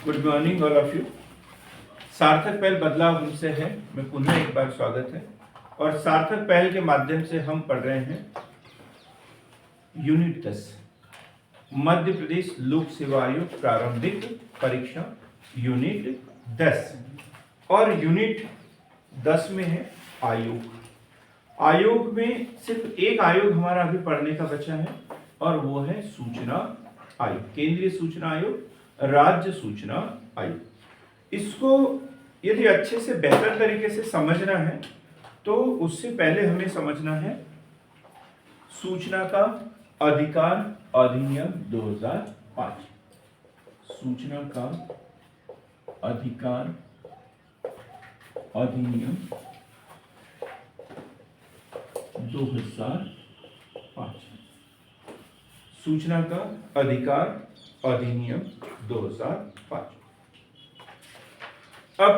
Good morning all of you. सार्थक पहल बदलाव हमसे है, मैं पुनः एक बार स्वागत है। और सार्थक पहल के माध्यम से हम पढ़ रहे हैं यूनिट 10 मध्य प्रदेश लोक सेवा आयोग प्रारंभिक परीक्षा यूनिट 10। और यूनिट 10 में है आयोग। आयोग में सिर्फ एक आयोग हमारा अभी पढ़ने का बचा है और वो है सूचना आयोग, केंद्रीय सूचना आयोग, राज्य सूचना आयोग। इसको यदि अच्छे से बेहतर तरीके से समझना है तो उससे पहले हमें समझना है सूचना का अधिकार अधिनियम 2005। सूचना का अधिकार अधिनियम 2005। सूचना का अधिकार अधिनियम 2005। अब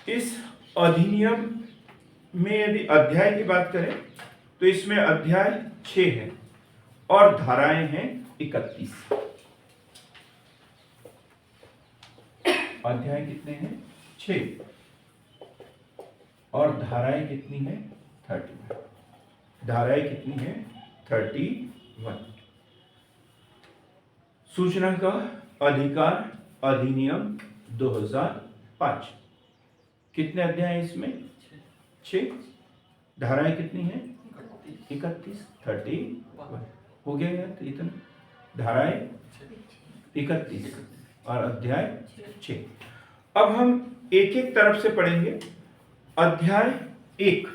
इस अधिनियम में यदि अध्याय की बात करें तो इसमें अध्याय 6 है और धाराएं हैं 31। अध्याय कितने हैं? 6 और धाराएं कितनी है? 31। धाराएं कितनी है? 31। सूचना का अधिकार अधिनियम 2005। कितने अध्याय इसमें? 6। धाराएं कितनी है? 31। 31 हो गया यार इतना। धाराएं 31 और अध्याय 6। अब हम एक एक तरफ से पढ़ेंगे। अध्याय 1।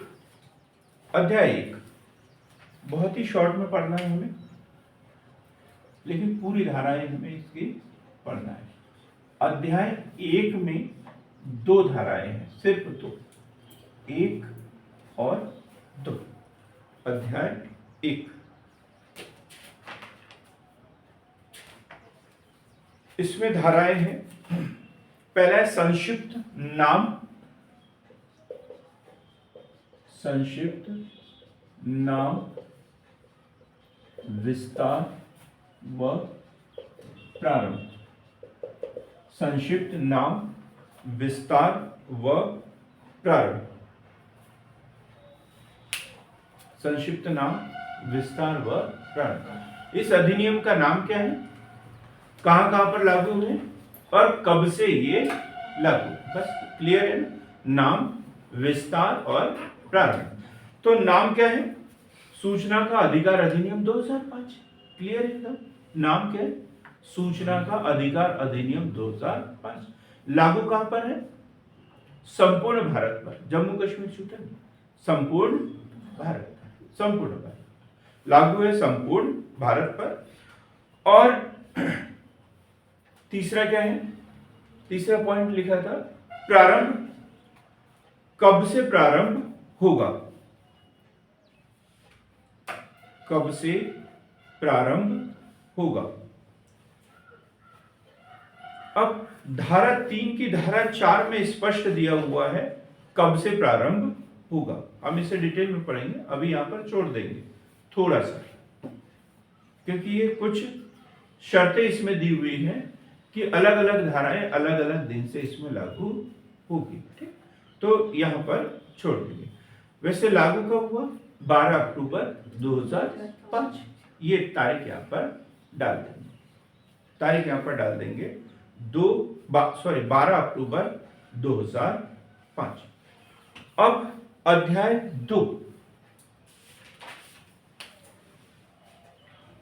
अध्याय 1 बहुत ही शॉर्ट में पढ़ना है हमें, लेकिन पूरी धाराएं हमें इसकी पढ़ना है। अध्याय 1 में 2 धाराएं हैं, सिर्फ 2, 1 और 2। अध्याय 1 इसमें धाराएं हैं। पहला है संक्षिप्त नाम, संक्षिप्त नाम, विस्तार व प्रारंभ। संक्षिप्त नाम, विस्तार व प्रारंभ। संक्षिप्त नाम, विस्तार व प्रारंभ। इस अधिनियम का नाम क्या है, कहां पर लागू है और कब से ये लागू? बस क्लियर है ना? नाम, विस्तार और प्रारंभ। तो नाम क्या है? सूचना का अधिकार अधिनियम 2005। क्लियर है एकदम। नाम क्या है? सूचना का अधिकार अधिनियम 2005। लागू कहां पर है? संपूर्ण भारत पर। जम्मू कश्मीर छूटा नहीं, संपूर्ण भारत, संपूर्ण भारत लागू है, संपूर्ण भारत पर। और तीसरा क्या है? तीसरा पॉइंट लिखा था प्रारंभ, कब से प्रारंभ होगा? कब से प्रारंभ होगा? अब धारा 3 की धारा 4 में स्पष्ट दिया हुआ है कब से प्रारंभ होगा। हम इसे डिटेल में पढ़ेंगे, अभी यहां पर छोड़ देंगे थोड़ा सा, क्योंकि ये कुछ शर्तें इसमें दी हुई हैं कि अलग अलग धाराएं अलग अलग दिन से इसमें लागू होगी। ठीक, तो यहां पर छोड़ देंगे। वैसे लागू कब हुआ? 12 अक्टूबर 2005। ये तारीख यहां पर डाल देंगे, तारीख यहां पर डाल देंगे 12 अक्टूबर 2005। अब अध्याय 2,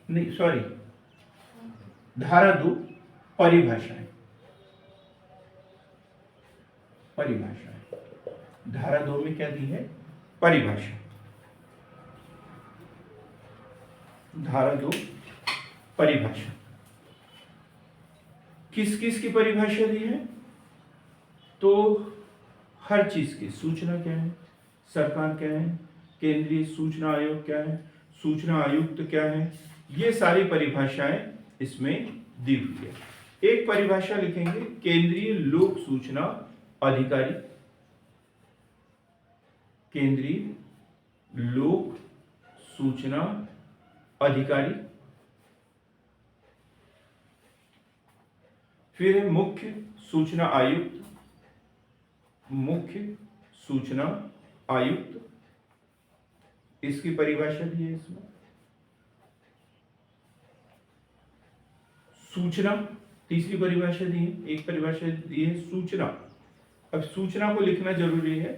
नहीं सॉरी, धारा 2 परिभाषाएं। परिभाषाएं धारा 2 में क्या दी है? परिभाषा। धारा 2 परिभाषा। किस किस की परिभाषा दी है? तो हर चीज की। सूचना क्या है, सरकार क्या है, केंद्रीय सूचना आयोग क्या है, सूचना आयुक्त क्या है, ये सारी परिभाषाएं इसमें दी हुई है। एक परिभाषा लिखेंगे केंद्रीय लोक सूचना अधिकारी, केंद्रीय लोक सूचना अधिकारी। फिर है मुख्य सूचना आयुक्त, मुख्य सूचना आयुक्त, इसकी परिभाषा दी है इसमें। सूचना, तीसरी परिभाषा दी है, एक परिभाषा दी है सूचना। अब सूचना को लिखना जरूरी है।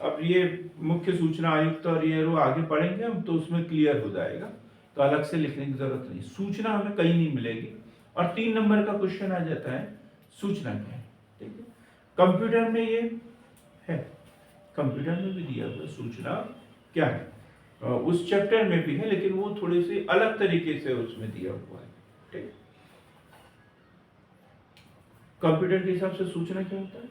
अब ये मुख्य सूचना आयुक्त और ये रो आगे पढ़ेंगे हम तो उसमें क्लियर हो जाएगा, तो अलग से लिखने की जरूरत नहीं। सूचना हमें कहीं नहीं मिलेगी और 3 नंबर का क्वेश्चन आ जाता है सूचना क्या है, ठीक है। कंप्यूटर में ये है, कंप्यूटर में भी दिया हुआ सूचना क्या है, उस चैप्टर में भी है लेकिन वो थोड़ी सी अलग तरीके से उसमें दिया हुआ है, ठीक। कंप्यूटर के हिसाब से सूचना क्या होता है,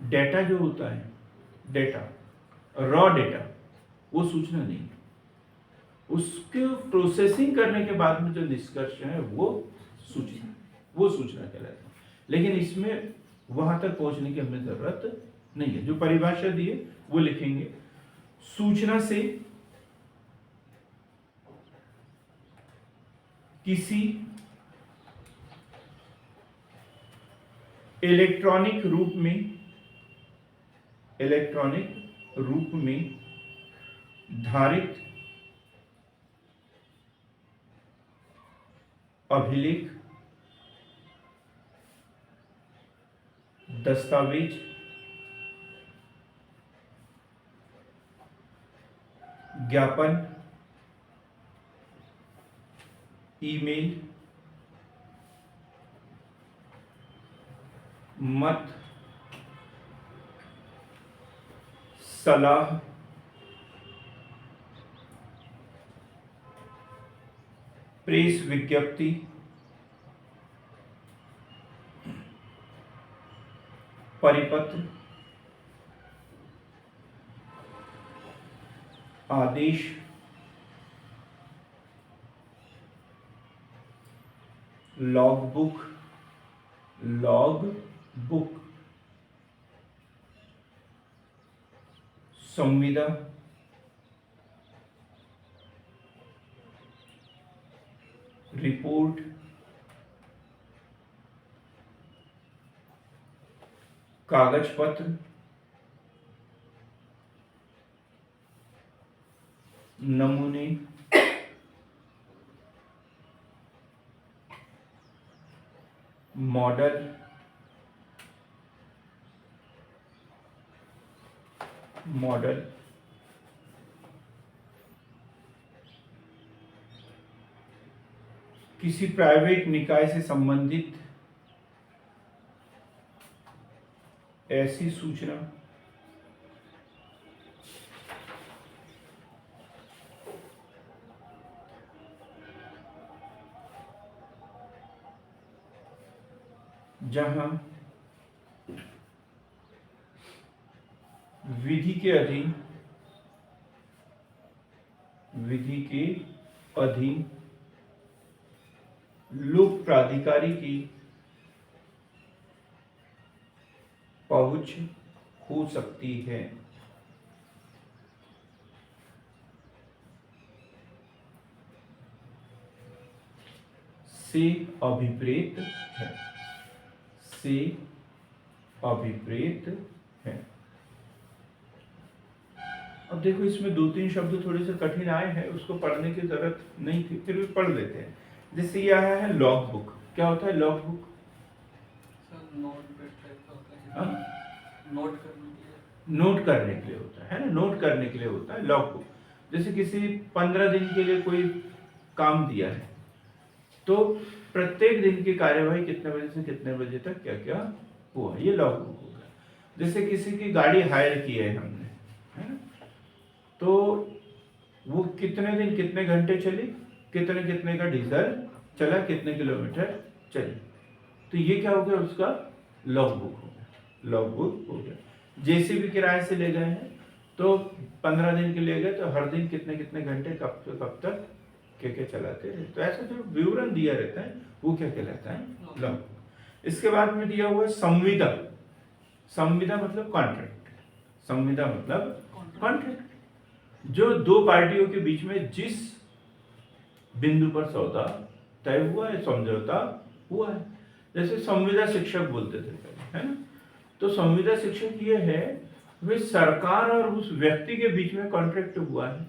डेटा जो होता है, डेटा, रॉ डेटा, वो सूचना नहीं, उसके प्रोसेसिंग करने के बाद में जो निष्कर्ष है वो सूचना, वो सूचना कहलाता है। लेकिन इसमें वहां तक पहुंचने की हमें जरूरत नहीं है, जो परिभाषा दी है वो लिखेंगे। सूचना से किसी इलेक्ट्रॉनिक रूप में, इलेक्ट्रॉनिक रूप में धारित अभिलेख, दस्तावेज, ज्ञापन, ईमेल, मत, सलाह, प्रेस विज्ञप्ति, परिपत्र, आदेश, लॉगबुक, लॉगबुक, संविदा, रिपोर्ट, कागज पत्र, नमूने, मॉडल, मॉडल, किसी प्राइवेट निकाय से संबंधित ऐसी सूचना, जहां विधि के अधीन, विधि के अधीन लोक प्राधिकारी की पहुंच हो सकती है, से अभिप्रेत है, से अभिप्रेत है। अब देखो इसमें 2-3 शब्द थोड़े से कठिन आए हैं, उसको पढ़ने की जरूरत नहीं थी, फिर भी पढ़ लेते हैं। जैसे ये आया है लॉग बुक, क्या होता है लॉग बुक? नोट करने के लिए होता है ना, नोट करने के लिए होता है लॉग बुक। जैसे किसी 15 दिन के लिए कोई काम दिया है तो प्रत्येक दिन की कार्यवाही कितने बजे से कितने बजे तक क्या क्या हुआ, ये लॉग बुक होगा। जैसे किसी की गाड़ी हायर की है हमने, है ना, तो वो कितने दिन कितने घंटे चली, कितने कितने का डीजल चला, कितने किलोमीटर चली, तो ये क्या हो गया उसका लॉग बुक हो गया, लॉग बुक हो गया। जेसीबी किराए से ले गए हैं तो 15 दिन के लिए गए तो हर दिन कितने कितने घंटे कब तक क्या क्या चलाते रहे, तो ऐसा जो विवरण दिया रहता है वो क्या कहलाता है लॉग। इसके बाद में दिया हुआ है संविदा। संविदा मतलब कॉन्ट्रैक्ट, संविदा मतलब कॉन्ट्रैक्ट, जो दो पार्टियों के बीच में जिस बिंदु पर सौदा तय हुआ है, समझौता हुआ है। जैसे संविदा शिक्षक बोलते थे पहले, है ना। तो संविदा शिक्षक ये है वे सरकार और उस व्यक्ति के बीच में कॉन्ट्रैक्ट हुआ है,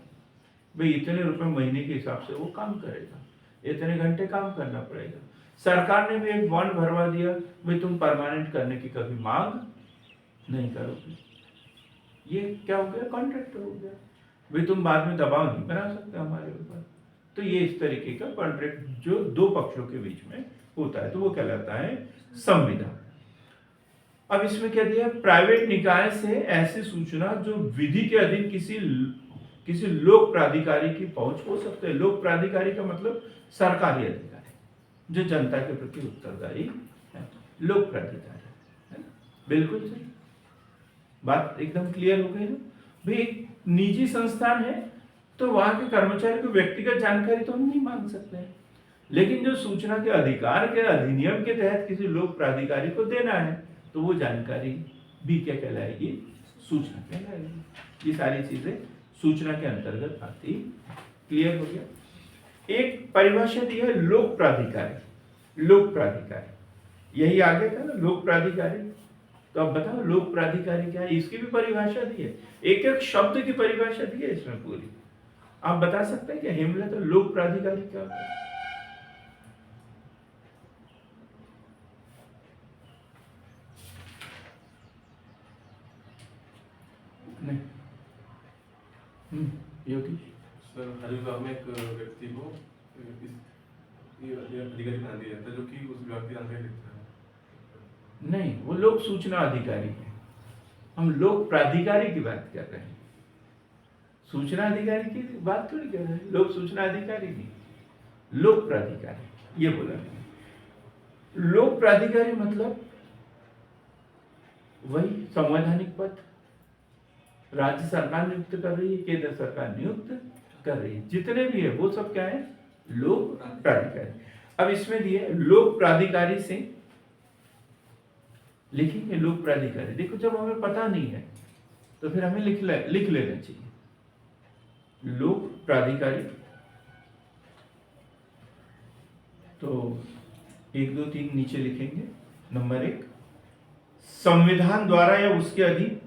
भाई इतने रुपए महीने के हिसाब से वो काम करेगा, इतने घंटे काम करना पड़ेगा। सरकार ने भी एक बॉन्ड भरवा दिया, भाई तुम परमानेंट करने की कभी मांग नहीं करोगे। ये क्या हो गया, कॉन्ट्रैक्ट हो गया, भाई तुम बाद में दबाव नहीं बना सकते हमारे ऊपर। तो ये इस तरीके का कॉन्ट्रैक्ट जो दो पक्षों के बीच में होता है तो वो कहलाता है संविदा। अब इसमें क्या दिया, प्राइवेट निकाय से ऐसी सूचना जो विधि के अधीन किसी लोक प्राधिकारी की पहुंच हो सकते हैं। लोक प्राधिकारी का मतलब सरकारी अधिकारी जो जनता के प्रति उत्तरदायी है, लोक प्राधिकारी, है ना। बिल्कुल सही, बात एकदम क्लियर हो गई ना। भाई एक निजी संस्थान है तो वहां के कर्मचारी को व्यक्तिगत जानकारी तो हम नहीं मांग सकते हैं, लेकिन जो सूचना के अधिकार के अधिनियम के तहत किसी लोक प्राधिकारी को देना है तो वो जानकारी भी क्या कहलाएगी, सूचना कहलाएगी। ये सारी चीजें सूचना के अंतर्गत आती। क्लियर हो गया। एक परिभाषा दी है लोक प्राधिकारी। लोक प्राधिकारी यही आगे था ना, लोक प्राधिकारी। तो अब बताओ लोक प्राधिकारी क्या है, इसकी भी परिभाषा दी है, एक एक शब्द की परिभाषा दी है इसमें पूरी। आप बता सकते हैं कि हेमलत लोक प्राधिकारी क्या होता है? नहीं। योगी सर, हर विभाग में एक व्यक्ति को अधिकारी बना दिया जाता है जो कि उस विभाग की जानकारी लिखता है। नहीं, वो लोक सूचना अधिकारी है, हम लोक प्राधिकारी की बात कर रहे हैं, सूचना अधिकारी की बात थोड़ी कर रहे हैं। लोक सूचना अधिकारी नहीं, लोक प्राधिकारी ये बोला। लोक प्राधिकारी मतलब वही संवैधानिक पद राज्य सरकार नियुक्त कर रही है, केंद्र सरकार नियुक्त कर रही है, जितने भी है वो सब क्या है, लोक प्राधिकारी। अब इसमें दिए लोक प्राधिकारी से लिखेंगे लोक प्राधिकारी। देखो जब हमें पता नहीं है तो फिर हमें लिख लेना चाहिए लोक प्राधिकारी। तो 1 2 3 नीचे लिखेंगे। नंबर 1, संविधान द्वारा या उसके अधीन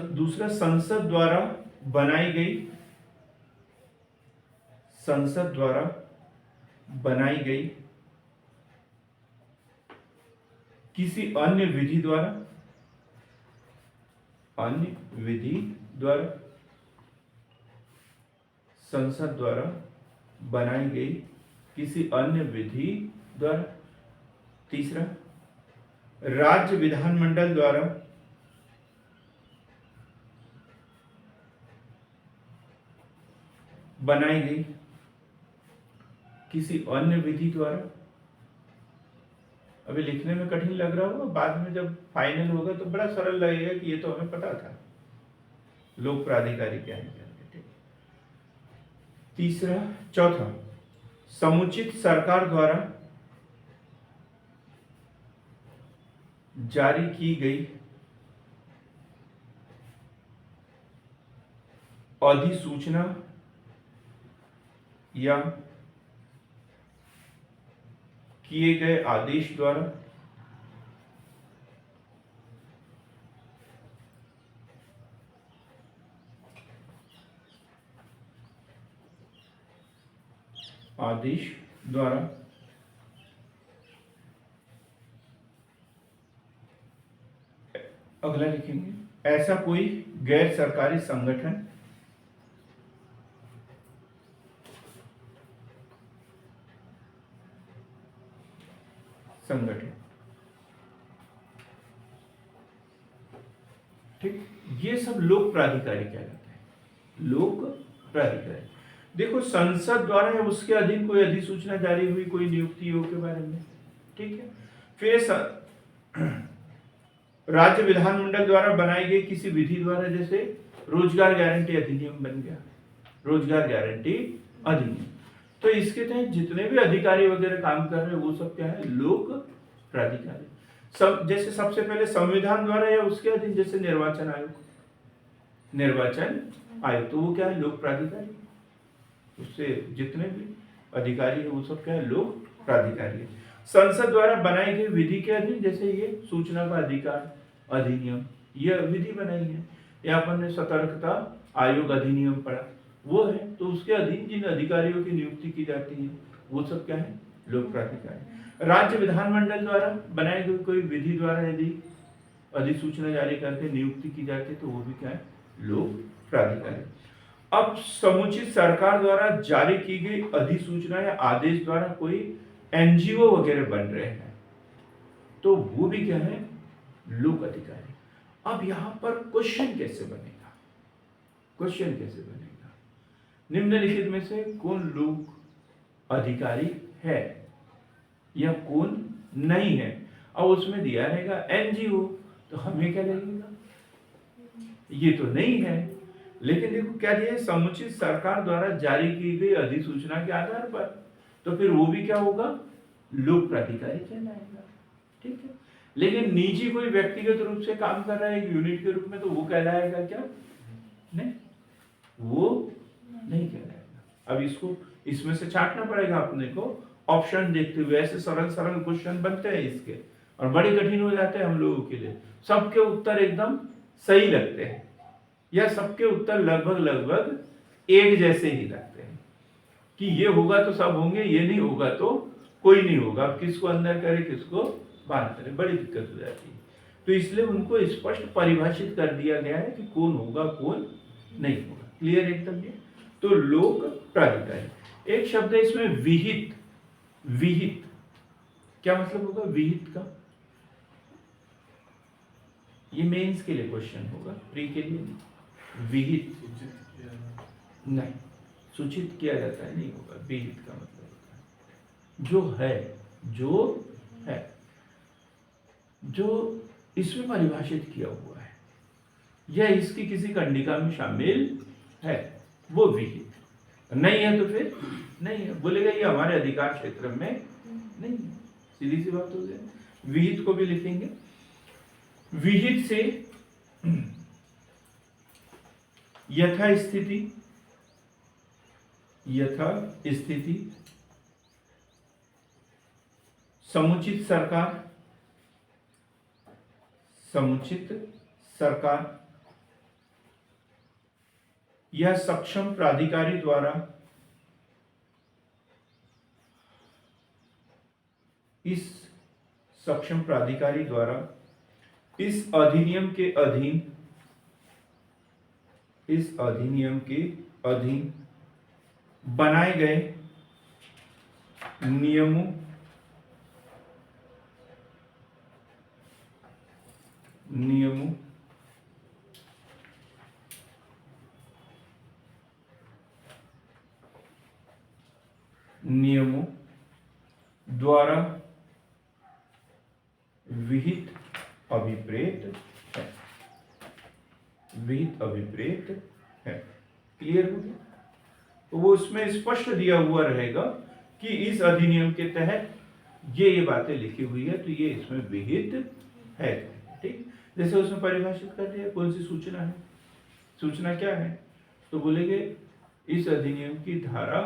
दूसरा, संसद द्वारा बनाई गई किसी अन्य विधि द्वारा संसद द्वारा बनाई गई किसी अन्य विधि द्वारा। तीसरा, राज्य विधानमंडल द्वारा बनाई गई किसी अन्य विधि द्वारा। अभी लिखने में कठिन लग रहा होगा, बाद में जब फाइनल होगा तो बड़ा सरल लगेगा कि ये तो हमें पता था लोक प्राधिकारी क्या है। तीसरा, चौथा, समुचित सरकार द्वारा जारी की गई अधिसूचना या किए गए आदेश द्वारा अगला लिखेंगे, ऐसा कोई गैर सरकारी संगठन ठीक, ये सब लोक प्राधिकारी कहलाता है। लोक प्राधिकारी। देखो संसद द्वारा या उसके अधीन कोई अधिसूचना जारी हुई कोई नियुक्तियों के बारे में, ठीक है। फिर राज्य विधानमंडल द्वारा बनाई गई किसी विधि द्वारा, जैसे रोजगार गारंटी अधिनियम बन गया, रोजगार गारंटी अधिनियम। तो इसके तहत जितने भी अधिकारी वगैरह काम कर रहे हैं वो सब क्या है, लोक प्राधिकारी। सब जैसे सबसे पहले संविधान द्वारा या उसके अधीन, जैसे निर्वाचन आयोग, निर्वाचन आयोग, तो वो क्या है, लोक प्राधिकारी। उससे जितने भी अधिकारी है वो सब क्या है, लोक प्राधिकारी है। संसद द्वारा बनाई गई विधि के अधीन, जैसे ये सूचना का अधिकार अधिनियम, ये विधि बनाई है, या अपन ने सतर्कता आयोग अधिनियम पढ़ा, वो है, तो उसके अधीन जिन अधिकारियों की नियुक्ति की जाती है वो सब क्या है, लोक प्राधिकारी। राज्य विधानमंडल द्वारा बनाई गई कोई विधि द्वारा यदि अधिसूचना जारी करके नियुक्ति की जाती है तो वो भी क्या है, लोक प्राधिकारी। अब समुचित सरकार द्वारा जारी की गई अधिसूचना या आदेश द्वारा कोई एनजीओ वगैरह बन रहे हैं तो वो भी क्या है, लोक अधिकारी। अब यहां पर क्वेश्चन कैसे बनेगा, क्वेश्चन कैसे बनेगा, निम्नलिखित में से कौन लोक अधिकारी है या कौन नहीं है। अब उसमें दिया रहेगा एनजीओ, तो हमें क्या लगेगा, ये तो नहीं है। लेकिन देखो क्या दिया है, समुचित सरकार द्वारा जारी की गई अधिसूचना के आधार पर, तो फिर वो भी क्या होगा, लोक प्राधिकारी कहलाएगा, ठीक है। लेकिन निजी कोई व्यक्तिगत रूप से काम कर रहा है एक यूनिट के रूप में, तो वो कहलाएगा क्या, नहीं, वो नहीं कहलाएगा। अब इसको इसमें से छांटना पड़ेगा अपने को, ऑप्शन देखते हुए। ऐसे सरल सरल क्वेश्चन बनते हैं इसके, और बड़े कठिन हो जाते हैं हम लोगों के लिए। सबके उत्तर एकदम सही लगते हैं या सबके उत्तर लगभग लगभग एक जैसे ही लगते हैं कि ये होगा तो सब होंगे, ये नहीं होगा तो कोई नहीं होगा। अब किसको अंदर करे किसको बाहर करे, बड़ी दिक्कत हो जाती है। तो इसलिए उनको स्पष्ट परिभाषित कर दिया गया है कि कौन होगा कौन नहीं होगा। क्लियर एकदम ये। तो लोक प्राधिकारी। एक शब्द है इसमें विहित। विहित क्या मतलब होगा, विहित का, ये मेंस के लिए क्वेश्चन होगा, प्री के लिए नहीं। विहित सूचित किया नहीं, सूचित किया जाता है नहीं होगा। विहित का मतलब होता है जो है, जो है, जो इसमें परिभाषित किया हुआ है या इसकी किसी कंडिका में शामिल है, वो विहित। नहीं है तो फिर नहीं है, बोलेगा ये हमारे अधिकार क्षेत्र में नहीं है, सीधी सी बात हो गई। विहित को भी लिखेंगे। विहित से यथास्थिति, यथास्थिति, समुचित सरकार, समुचित सरकार या सक्षम प्राधिकारी द्वारा इस सक्षम प्राधिकारी द्वारा इस अधिनियम के अधीन, इस अधिनियम के अधीन बनाए गए नियमों, नियमों नियमों द्वारा विहित अभिप्रेत है, विहित अभिप्रेत है। क्लियर हो गया। तो वो उसमें स्पष्ट दिया हुआ रहेगा कि इस अधिनियम के तहत ये बातें लिखी हुई है, तो ये इसमें विहित है, ठीक। जैसे उसमें परिभाषित कर दिया कौन सी सूचना है, सूचना क्या है, तो बोलेंगे इस अधिनियम की धारा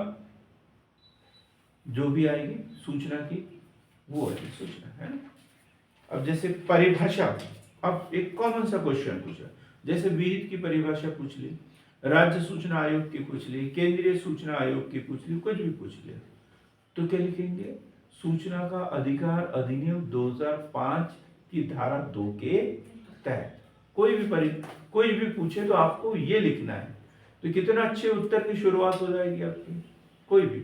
जो भी आएगी सूचना की वो अधिसूचना है ना। अब जैसे परिभाषा, अब एक कॉमन सा क्वेश्चन पूछा, जैसे विहित की परिभाषा पूछ ली, राज्य सूचना आयोग की पूछ ली, केंद्रीय सूचना आयोग की पूछ ली, कुछ भी पूछ लिया, तो क्या लिखेंगे, सूचना का अधिकार अधिनियम 2005 की धारा 2 के तहत। कोई भी पूछे तो आपको ये लिखना है, तो कितना अच्छे उत्तर की शुरुआत हो जाएगी आपकी। कोई भी,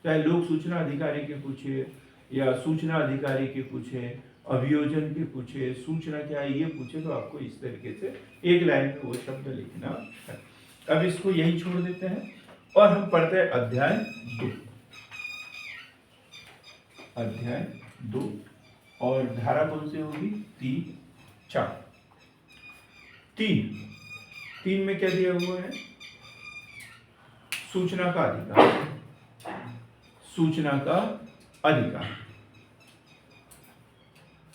चाहे लोक सूचना अधिकारी के पूछे या सूचना अधिकारी के पूछे, अभियोजन के पूछे, सूचना क्या है ये पूछे, तो आपको इस तरीके से एक लाइन में वो शब्द लिखना है। अब इसको यही छोड़ देते हैं और हम पढ़ते हैं अध्याय 2। अध्याय 2 और धारा कौन सी होगी, 3, 4। 3 में क्या दिया हुआ है, सूचना का अधिकार, सूचना का अधिकार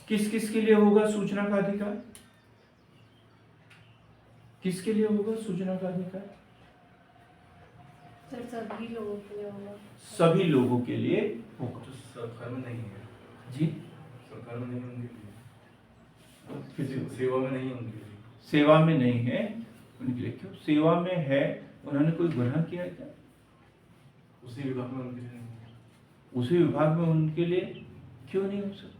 किस किस के लिए होगा सूचना का अधिकार, किसके लिए होगा सूचना का अधिकार? सर सभी लोगों के लिए होगा। सभी लोगों के लिए होगा। जो सरकार में नहीं है, जी, सरकार में नहीं है उनके लिए, फिर भी सेवा में नहीं है उनके लिए। सेवा में नहीं है उनके लिए। क्यों? सेवा में है, उन्होंने कोई गुनाह किया क्या? उसी विभाग में उनके लिए नहीं है। उसी विभाग में उनके लिए क्यों नहीं हो सकता?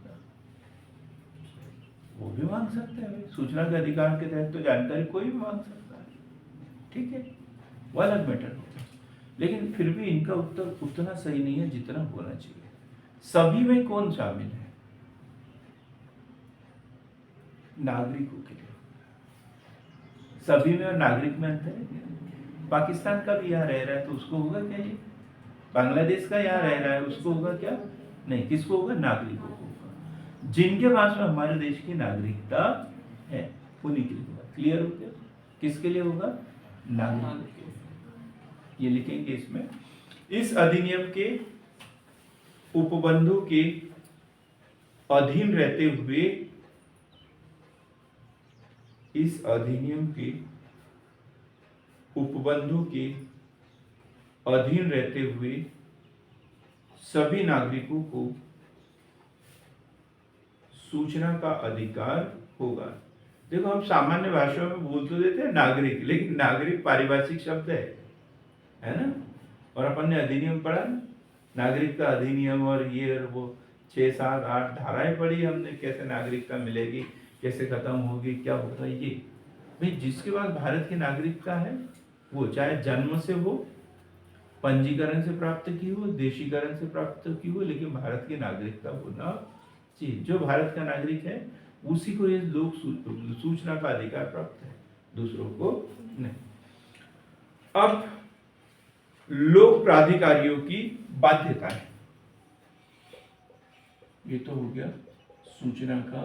वो भी मांग सकते हैं भाई। सूचना के अधिकार के तहत तो जानकारी कोई भी मांग सकता है, ठीक है, वो अलग मैटर होगा। लेकिन फिर भी इनका उत्तर उतना सही नहीं है जितना होना चाहिए। सभी में कौन शामिल है? नागरिकों के लिए। सभी में और नागरिक में अंतर है क्या? पाकिस्तान का भी यहाँ रह रहा है तो उसको होगा क्या ये? बांग्लादेश का यहाँ रह रहा है उसको होगा क्या? नहीं, किसको होगा? नागरिकों को होगा। जिनके पास में हमारे देश की नागरिकता है उन्हीं के लिए होगा। क्लियर हो गया? किसके लिए होगा? नागरिकों के लिए। ये लिखेंगे इसमें। इस अधिनियम के उपबंधों के अधीन रहते हुए, इस अधिनियम के उपबंधों के अधीन रहते हुए सभी नागरिकों को सूचना का अधिकार होगा। देखो, हम सामान्य भाषा में बोल तो देते हैं नागरिक, लेकिन नागरिक पारिभाषिक शब्द है ना। और अपन ने अधिनियम पढ़ा ना, नागरिक का अधिनियम, और ये और वो 6, 7, 8 धाराएं पढ़ी हमने, कैसे नागरिकता मिलेगी, कैसे खत्म होगी, क्या होगा। ये भाई जिसके पास भारत की नागरिकता है वो चाहे जन्म से हो, पंजीकरण से प्राप्त की हो, देशीकरण से प्राप्त की हो, लेकिन भारत की नागरिकता होना चाहिए। जो भारत का नागरिक है उसी को ये लोक सूचना का अधिकार प्राप्त है, दूसरों को नहीं। अब लोक प्राधिकारियों की बाध्यताएं। ये तो हो गया सूचना का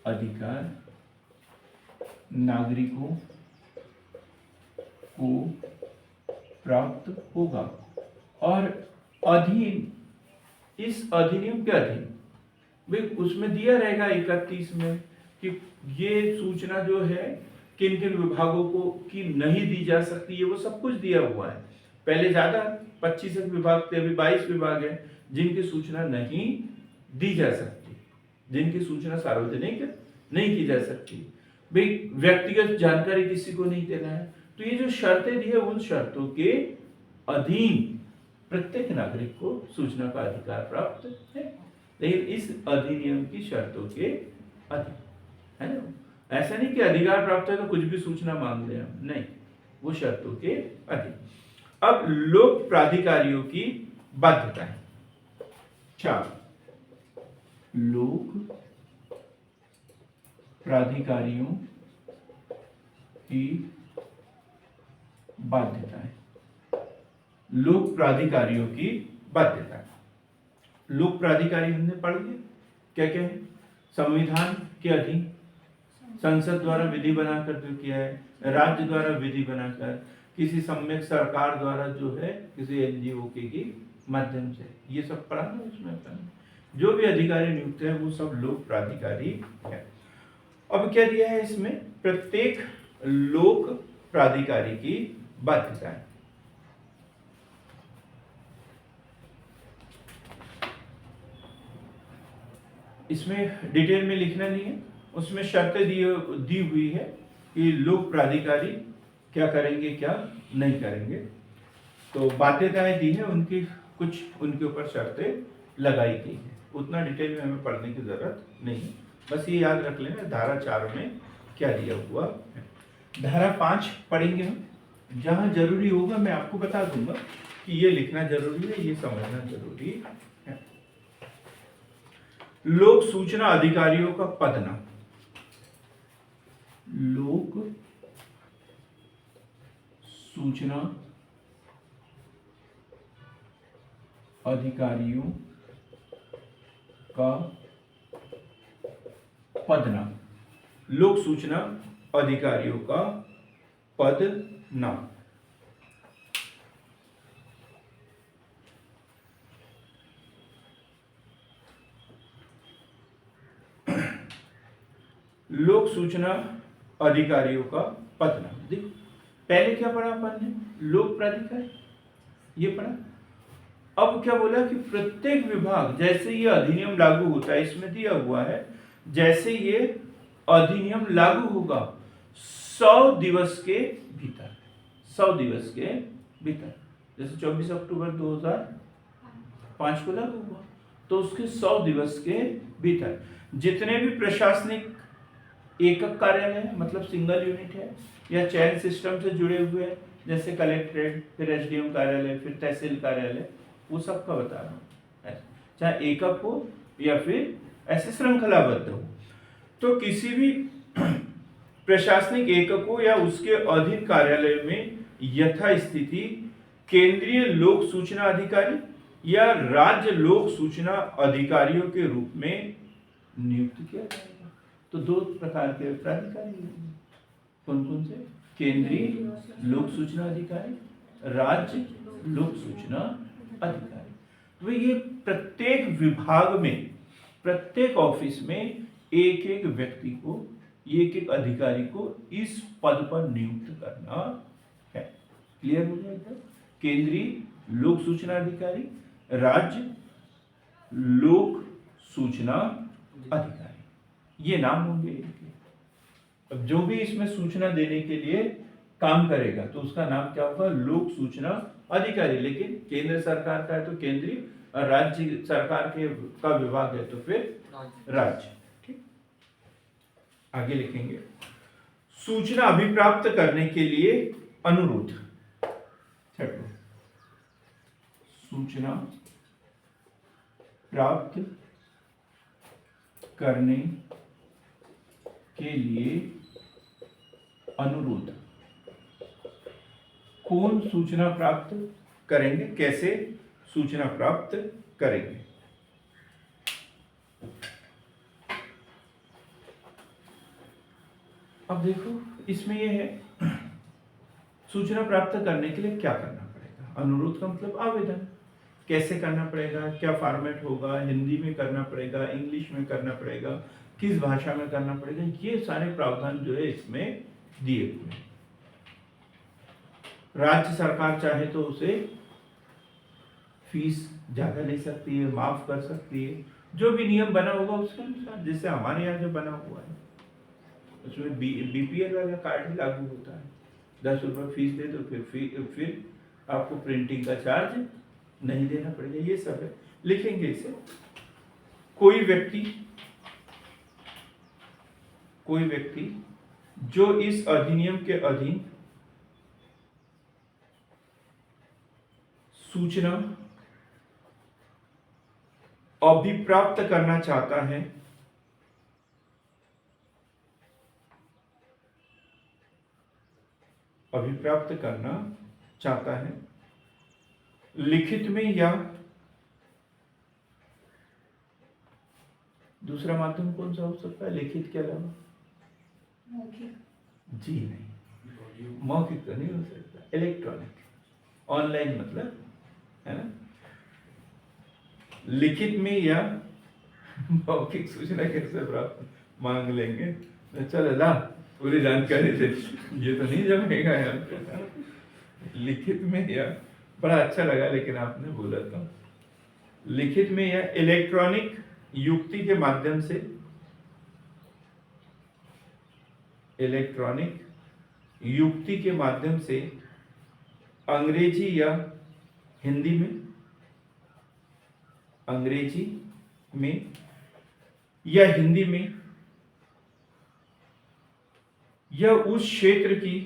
अधिकार नागरिकों को प्राप्त होगा। और अधीन, इस अधिनियम के अधीन भाई उसमें दिया रहेगा 31 में कि ये सूचना जो है किन किन विभागों को की नहीं दी जा सकती है, वो सब कुछ दिया हुआ है। पहले ज्यादा 25 विभाग थे, अभी 22 विभाग है जिनकी सूचना नहीं दी जा सकती, जिनकी सूचना सार्वजनिक नहीं की जा सकती। भाई व्यक्तिगत जानकारी किसी को नहीं देना है, तो ये जो शर्तें दी है उन शर्तों के अधीन प्रत्येक नागरिक को सूचना का अधिकार प्राप्त है, लेकिन इस अधिनियम की शर्तों के अधीन, है ना। ऐसा नहीं कि अधिकार प्राप्त है तो कुछ भी सूचना मांग ले हम, नहीं, वो शर्तों के अधीन। अब लोक प्राधिकारियों की बाध्यताएं। 4 लोक प्राधिकारियों की बाध्यताएं। लोक प्राधिकारियों की बाध्यताएं। लोक प्राधिकारी हमने पढ़ लिया, क्या क्या है? संविधान के अधीन, संसद द्वारा विधि बनाकर जो किया है, राज्य द्वारा विधि बनाकर, किसी सम्यक सरकार द्वारा जो है किसी एनजीओ के माध्यम से, ये सब पढ़ा ना उसमें अपन। जो भी अधिकारी नियुक्त है वो सब लोक प्राधिकारी है। अब क्या दिया है इसमें? प्रत्येक लोक प्राधिकारी की बाध्यताएं। इसमें डिटेल में लिखना नहीं है, उसमें शर्तें दी हुई है कि लोक प्राधिकारी क्या करेंगे क्या नहीं करेंगे। तो बाध्यताएं दी है उनकी, कुछ उनके ऊपर शर्तें लगाई गई है। उतना डिटेल में हमें पढ़ने की जरूरत नहीं है, बस ये याद रख लेना धारा 4 में क्या दिया हुआ है। धारा 5 पढ़ेंगे हम, जहां जरूरी होगा मैं आपको बता दूंगा कि ये लिखना जरूरी है, ये समझना जरूरी है। लोक सूचना अधिकारियों का पदनाम। लोक सूचना अधिकारियों का पदनाम। लोक सूचना अधिकारियों का पदनाम। लोक सूचना अधिकारियों का पदनाम। देखो पहले क्या पढ़ा अपन ने, लोक प्राधिकार, ये पढ़ा। अब क्या बोला कि प्रत्येक विभाग जैसे ये अधिनियम लागू होता है, इसमें दिया हुआ है जैसे ये अधिनियम लागू होगा 100 दिवस के भीतर, 100 दिवस के भीतर, जैसे 24 अक्टूबर 2005 को लागू हुआ, तो उसके 100 दिवस के भीतर जितने भी प्रशासनिक एकक कार्यालय है, मतलब सिंगल यूनिट है, या चैन सिस्टम से जुड़े हुए हैं, जैसे कलेक्ट्रेट, फिर एसडीएम कार्यालय, फिर तहसील कार्यालय, वो सब का बता रहा हूँ, चाहे एकक हो या फिर ऐसे श्रृंखलाबद्ध हो। तो किसी भी प्रशासनिक एकक हो या उसके अधीन कार्यालय में यथास्थिति केंद्रीय लोक सूचना अधिकारी या राज्य लोक सूचना अधिकारियों के रूप में नियुक्त किया जाएगा। तो दो प्रकार के प्राधिकारी होंगे, कौन कौन से, केंद्रीय लोक सूचना अधिकारी, राज्य लोक सूचना अधिकारी। तो ये प्रत्येक विभाग में, प्रत्येक ऑफिस में एक एक व्यक्ति को, एक एक अधिकारी को इस पद पर नियुक्त करना है। क्लियर हो जाएगा? केंद्रीय लोक सूचना अधिकारी, राज्य लोक सूचना अधिकारी, ये नाम होंगे इनके। अब जो भी इसमें सूचना देने के लिए काम करेगा तो उसका नाम क्या होगा, लोक सूचना अधिकारी। लेकिन केंद्र सरकार का है तो केंद्रीय, और राज्य सरकार के का विभाग है तो फिर राज्य। ठीक, आगे लिखेंगे, सूचना अभिप्राप्त करने के लिए अनुरोध। सूचना प्राप्त करने के लिए अनुरोध। कौन सूचना प्राप्त करेंगे, कैसे सूचना प्राप्त करेंगे? अब देखो इसमें यह है, सूचना प्राप्त करने के लिए क्या करना पड़ेगा। अनुरोध का मतलब आवेदन। कैसे करना पड़ेगा, क्या फॉर्मेट होगा, हिंदी में करना पड़ेगा, इंग्लिश में करना पड़ेगा, किस भाषा में करना पड़ेगा, ये सारे प्रावधान जो है इसमें दिए हुए हैं। राज्य सरकार चाहे तो उसे फीस ज्यादा ले सकती है, माफ कर सकती है, जो भी नियम बना होगा उसके अनुसार। जैसे हमारे यहाँ जो बना हुआ है उसमें बीपीएल वाला कार्ड लागू होता है, 10 रुपये फीस दे दो, फिर आपको प्रिंटिंग का चार्ज नहीं देना पड़ेगा। ये सब है, लिखेंगे इसे। कोई व्यक्ति जो इस अधिनियम के अधीन सूचना अभिप्राप्त करना चाहता है, अभिप्राप्त करना चाहता है, लिखित में या दूसरा माध्यम कौन सा हो सकता है लिखित के अलावा? जी नहीं, मौखिक तो नहीं हो सकता, इलेक्ट्रॉनिक, ऑनलाइन मतलब, है ना। लिखित में या मौखिक सूचना कैसे प्राप्त मांग लेंगे, चलो ला पूरी जानकारी दे, ये तो नहीं जमेगा यार। लिखित में या, बड़ा अच्छा लगा लेकिन आपने बोला था लिखित में या इलेक्ट्रॉनिक युक्ति के माध्यम से, इलेक्ट्रॉनिक युक्ति के माध्यम से अंग्रेजी या हिंदी में, अंग्रेजी में या हिंदी में या उस क्षेत्र की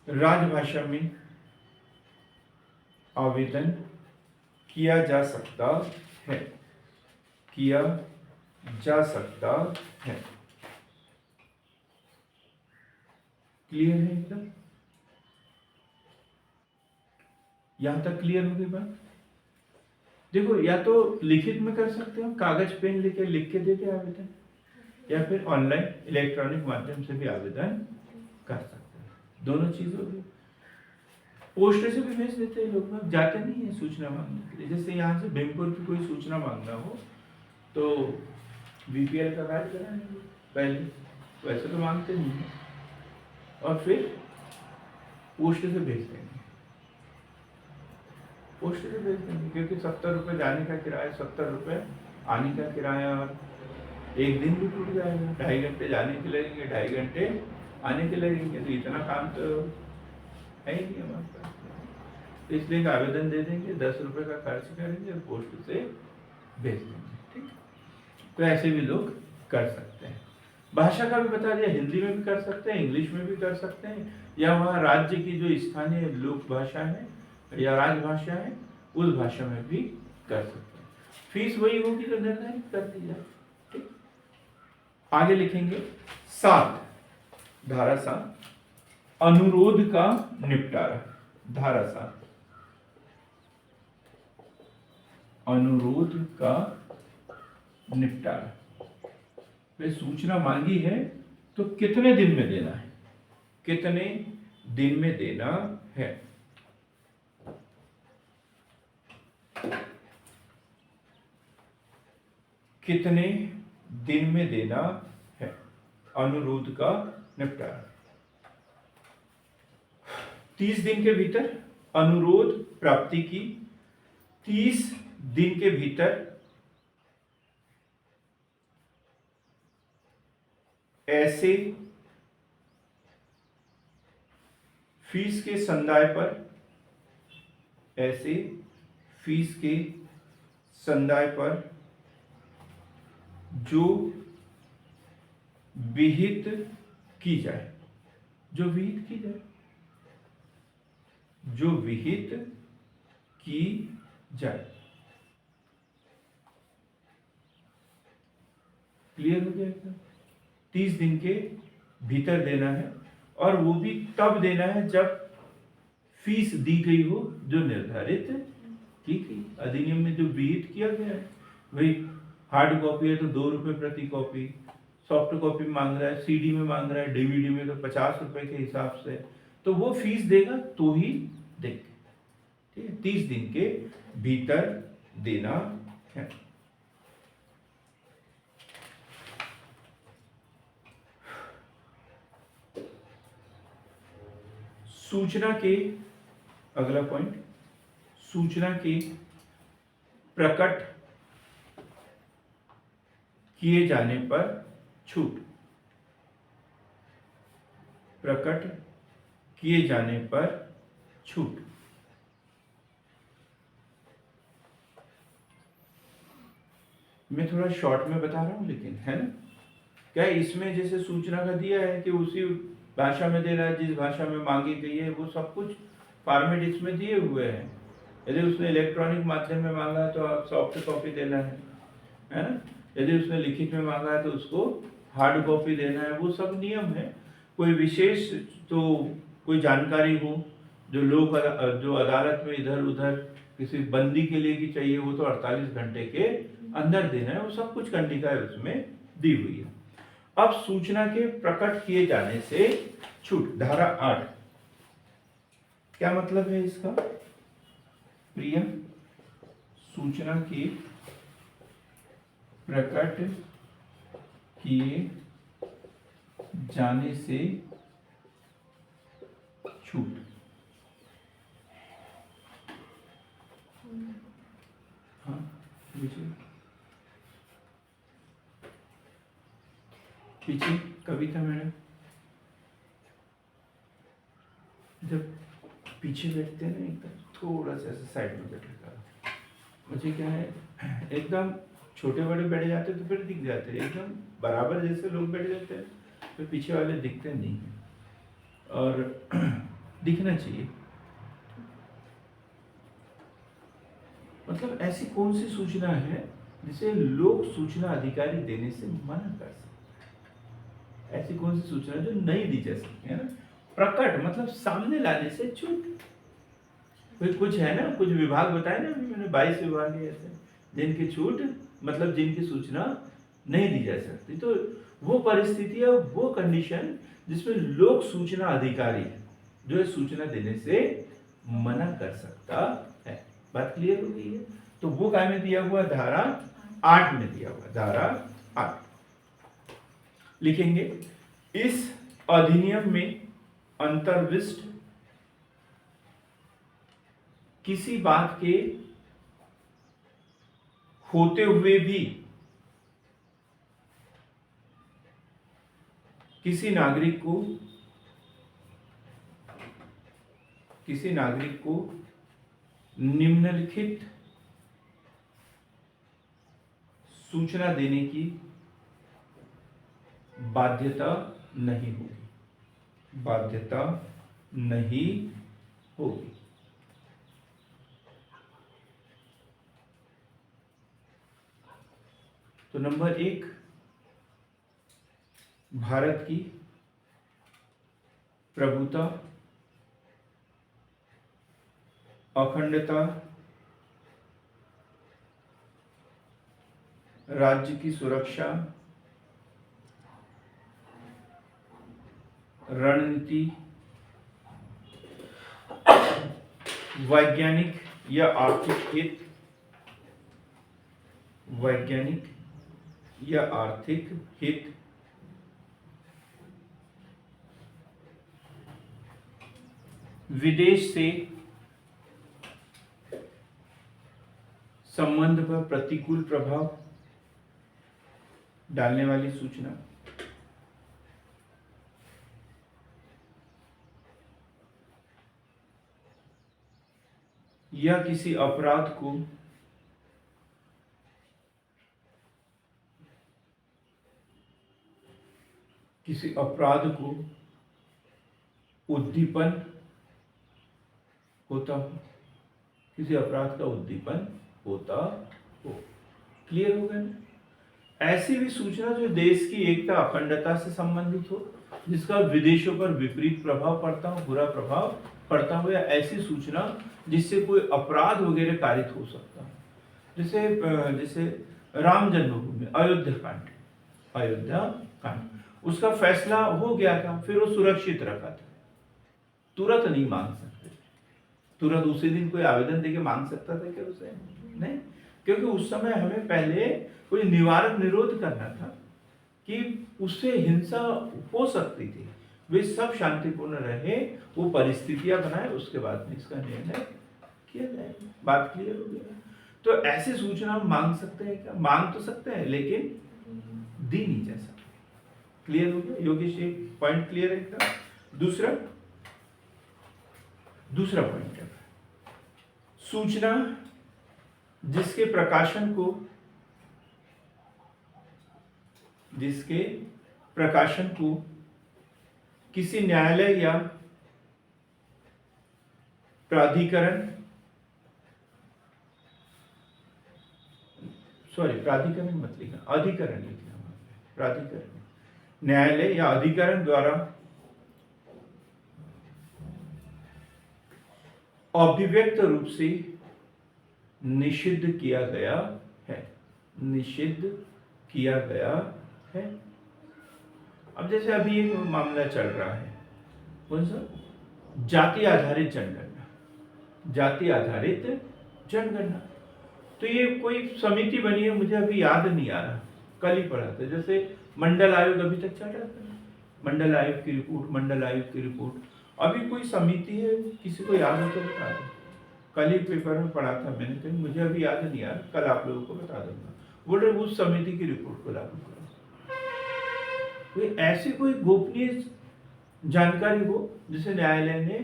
राजभाषा में आवेदन किया जा सकता है, किया जा सकता है। क्लियर है एकदम? यहां तक क्लियर होगी बात? देखो, या तो लिखित में कर सकते हो, कागज पेन लेके लिख के देते आवेदन, या फिर ऑनलाइन इलेक्ट्रॉनिक माध्यम से भी आवेदन कर सकते हैं। दोनों चीज होगी। पोस्ट से भी भेज देते हैं लोग, जाते नहीं है सूचना मांगने के लिए। जैसे यहाँ से भीमपुर की कोई सूचना मांगना हो तो बीपीएल का कार्ड कराएंगे पहले, वैसे तो मांगते नहीं है, और फिर पोस्ट से भेज देंगे, पोस्ट से भेज देंगे, क्योंकि 70 रुपये जाने का किराया, 70 रुपये आने का किराया, और एक दिन भी टूट जाएगा, 2.5 घंटे जाने के लगेंगे, 2.5 घंटे आने के लगेंगे, तो इतना काम तो है ही नहीं हमारे पास। तो इसलिए एक आवेदन दे देंगे, 10 रुपये का खर्च करेंगे और पोस्ट से भेज देंगे, ठीक। तो ऐसे भी लोग कर सकते हैं। भाषा का भी बता दिया, हिंदी में भी कर सकते हैं, इंग्लिश में भी कर सकते हैं, या वहाँ राज्य की जो स्थानीय लोक भाषा है या राजभाषा है उस भाषा में भी कर सकते हैं। फीस वही होगी जो निर्धारित कर दी जाए, ठीक। आगे लिखेंगे 7, धारा 7, अनुरोध का निपटारा। धारा 7, अनुरोध का निपटारा। वे सूचना मांगी है तो कितने दिन में देना है, कितने दिन में देना है। कितने दिन में देना है अनुरोध का निपटारा। 30 दिन के भीतर अनुरोध प्राप्ति की, 30 दिन के भीतर ऐसे फीस के संदाय पर, ऐसे फीस के संदाय पर जो विहित की जाए, जो विहित की जाए, जो विहित की जाए। क्लियर हो गया एकदम। 30 दिन के भीतर देना है, और वो भी तब देना है जब फीस दी गई हो जो निर्धारित की गई, अधिनियम में जो विहित किया गया है। वही हार्ड कॉपी है तो 2 रुपये प्रति कॉपी, सॉफ्ट कॉपी मांग रहा है, सीडी में मांग रहा है, डीवीडी में तो 50 रुपए के हिसाब से, तो वो फीस देगा तो ही देंगे, ठीक है। 30 दिन के भीतर देना है। सूचना के, अगला पॉइंट, सूचना के प्रकट किए जाने पर छूट। प्रकट किए जाने पर छूट। मैं थोड़ा शॉर्ट में बता रहा हूं, लेकिन है ना, क्या इसमें जैसे सूचना का दिया है कि उसी भाषा में दे रहा है जिस भाषा में मांगी गई है, वो सब कुछ फॉर्मेट इसमें दिए हुए हैं। यदि उसने इलेक्ट्रॉनिक माध्यम में मांगा तो आप सॉफ्ट कॉपी देना है ना। यदि उसने लिखित में मांगा है तो उसको हार्ड कॉपी देना है, वो सब नियम है। कोई विशेष तो कोई जानकारी हो जो लोग जो अदालत में इधर उधर किसी बंदी के लिए की चाहिए, वो तो 48 घंटे के अंदर देना है, वो सब कुछ कंडिकाएं उसमें दी हुई है। अब सूचना के प्रकट किए जाने से छूट, धारा 8, क्या मतलब है इसका? प्रिय, सूचना के प्रकट किए जाने से छूट। हाँ, पीछे कविता मैडम, जब पीछे बैठते हैं ना एकदम थोड़ा सा ऐसे साइड में बैठेगा, मुझे क्या है एकदम छोटे बड़े बैठ जाते तो फिर दिख जाते, एकदम बराबर जैसे लोग बैठ जाते हैं तो पीछे वाले दिखते नहीं हैं, और दिखना चाहिए। मतलब ऐसी कौन सी सूचना है जिसे लोक सूचना अधिकारी देने से मना कर सकते हैं? ऐसी कौन सी सूचना जो नहीं दी जा सकती है ना? प्रकट मतलब सामने लाने से छूट। कोई कुछ है ना, कुछ विभाग बताए ना, अभी मैंने 22 विभाग है ऐसे जिनकी छूट मतलब जिनकी सूचना नहीं दी जा सकती। तो वो परिस्थिति है, वो कंडीशन जिसमें लोक सूचना अधिकारी जो है सूचना देने से मना कर सकता है। बात क्लियर हो गई है? तो वो काय में दिया हुआ? धारा 8 में दिया हुआ, धारा 8 लिखेंगे। इस अधिनियम में अंतर्विष्ट किसी बात के होते हुए भी किसी नागरिक को निम्नलिखित सूचना देने की बाध्यता नहीं होगी। तो नंबर 1, भारत की प्रभुता, अखंडता, राज्य की सुरक्षा, रणनीति, वैज्ञानिक या आर्थिक हित, विदेश से संबंध पर प्रतिकूल प्रभाव डालने वाली सूचना, या किसी अपराध को उद्दीपन होता हो, किसी अपराध का उद्दीपन होता हो। क्लियर हो गया ना? ऐसी भी सूचना जो देश की एकता, अखंडता से संबंधित हो, जिसका विदेशों पर विपरीत प्रभाव पड़ता हो, बुरा प्रभाव पड़ता हो, या ऐसी सूचना जिससे कोई अपराध वगैरह कारित हो सकता है। जैसे राम जन्मभूमि अयोध्या कांड, उसका फैसला हो गया था, फिर वो सुरक्षित रखा था, तुरंत नहीं मांग सकते, तुरंत उसी दिन कोई आवेदन देके मांग सकता था क्या उसे? नहीं, क्योंकि उस समय हमें पहले कोई निरोध करना था कि उससे हिंसा हो सकती थी, वे सब शांतिपूर्ण रहे, वो परिस्थितियां बनाए, उसके बाद में इसका निर्णय किया जाएगा। बात क्लियर हो गया? तो ऐसी सूचना हम मांग सकते हैं क्या? मांग तो सकते हैं, लेकिन दी नहीं जा सकती। क्लियर हो गया योगेश? एक पॉइंट क्लियर है क्या? दूसरा पॉइंट है, सूचना जिसके प्रकाशन को किसी न्यायालय या प्राधिकरण मत लिखना, अधिकरण लिखना, प्राधिकरण, न्यायालय या अधिकरण द्वारा अभिव्यक्त रूप से निषिद्ध किया गया है। अब जैसे अभी एक मामला चल रहा है, कौन सा? जाति आधारित जनगणना। तो ये कोई समिति बनी है, मुझे अभी याद नहीं आ रहा, कल ही पढ़ा था। जैसे मंडल आयोग अभी तक चल रहा था, मंडल आयोग की रिपोर्ट, अभी कोई समिति है, किसी को याद हो तो बता दो। कल ही पेपर में पढ़ा था मैंने, कहीं मुझे अभी याद नहीं आ रहा, कल आप लोगों को बता दूंगा। बोल रहे उस समिति की रिपोर्ट को लागू करो। कोई ऐसी कोई गोपनीय जानकारी हो जिसे न्यायालय ने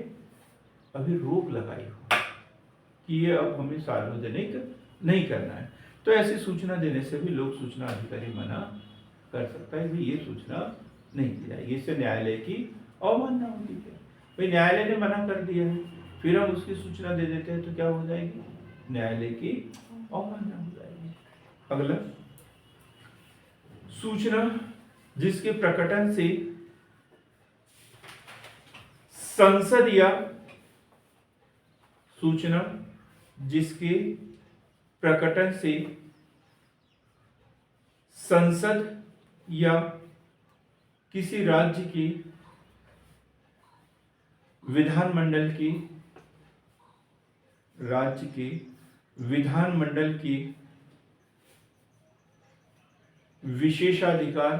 अभी रोक लगाई हो कि ये अब हमें सार्वजनिक नहीं करना है, तो ऐसी सूचना देने से भी लोक सूचना अधिकारी मना कर सकता है कि ये सूचना नहीं दी जाएगी, इससे न्यायालय की अवमानना होगी। भाई न्यायालय ने मना कर दिया है, फिर हम उसकी सूचना दे देते हैं तो क्या हो जाएगी? न्यायालय की अवमानना हो जाएगी। अगला, सूचना जिसके प्रकटन से संसद या किसी राज्य की विधानमंडल की विशेषाधिकार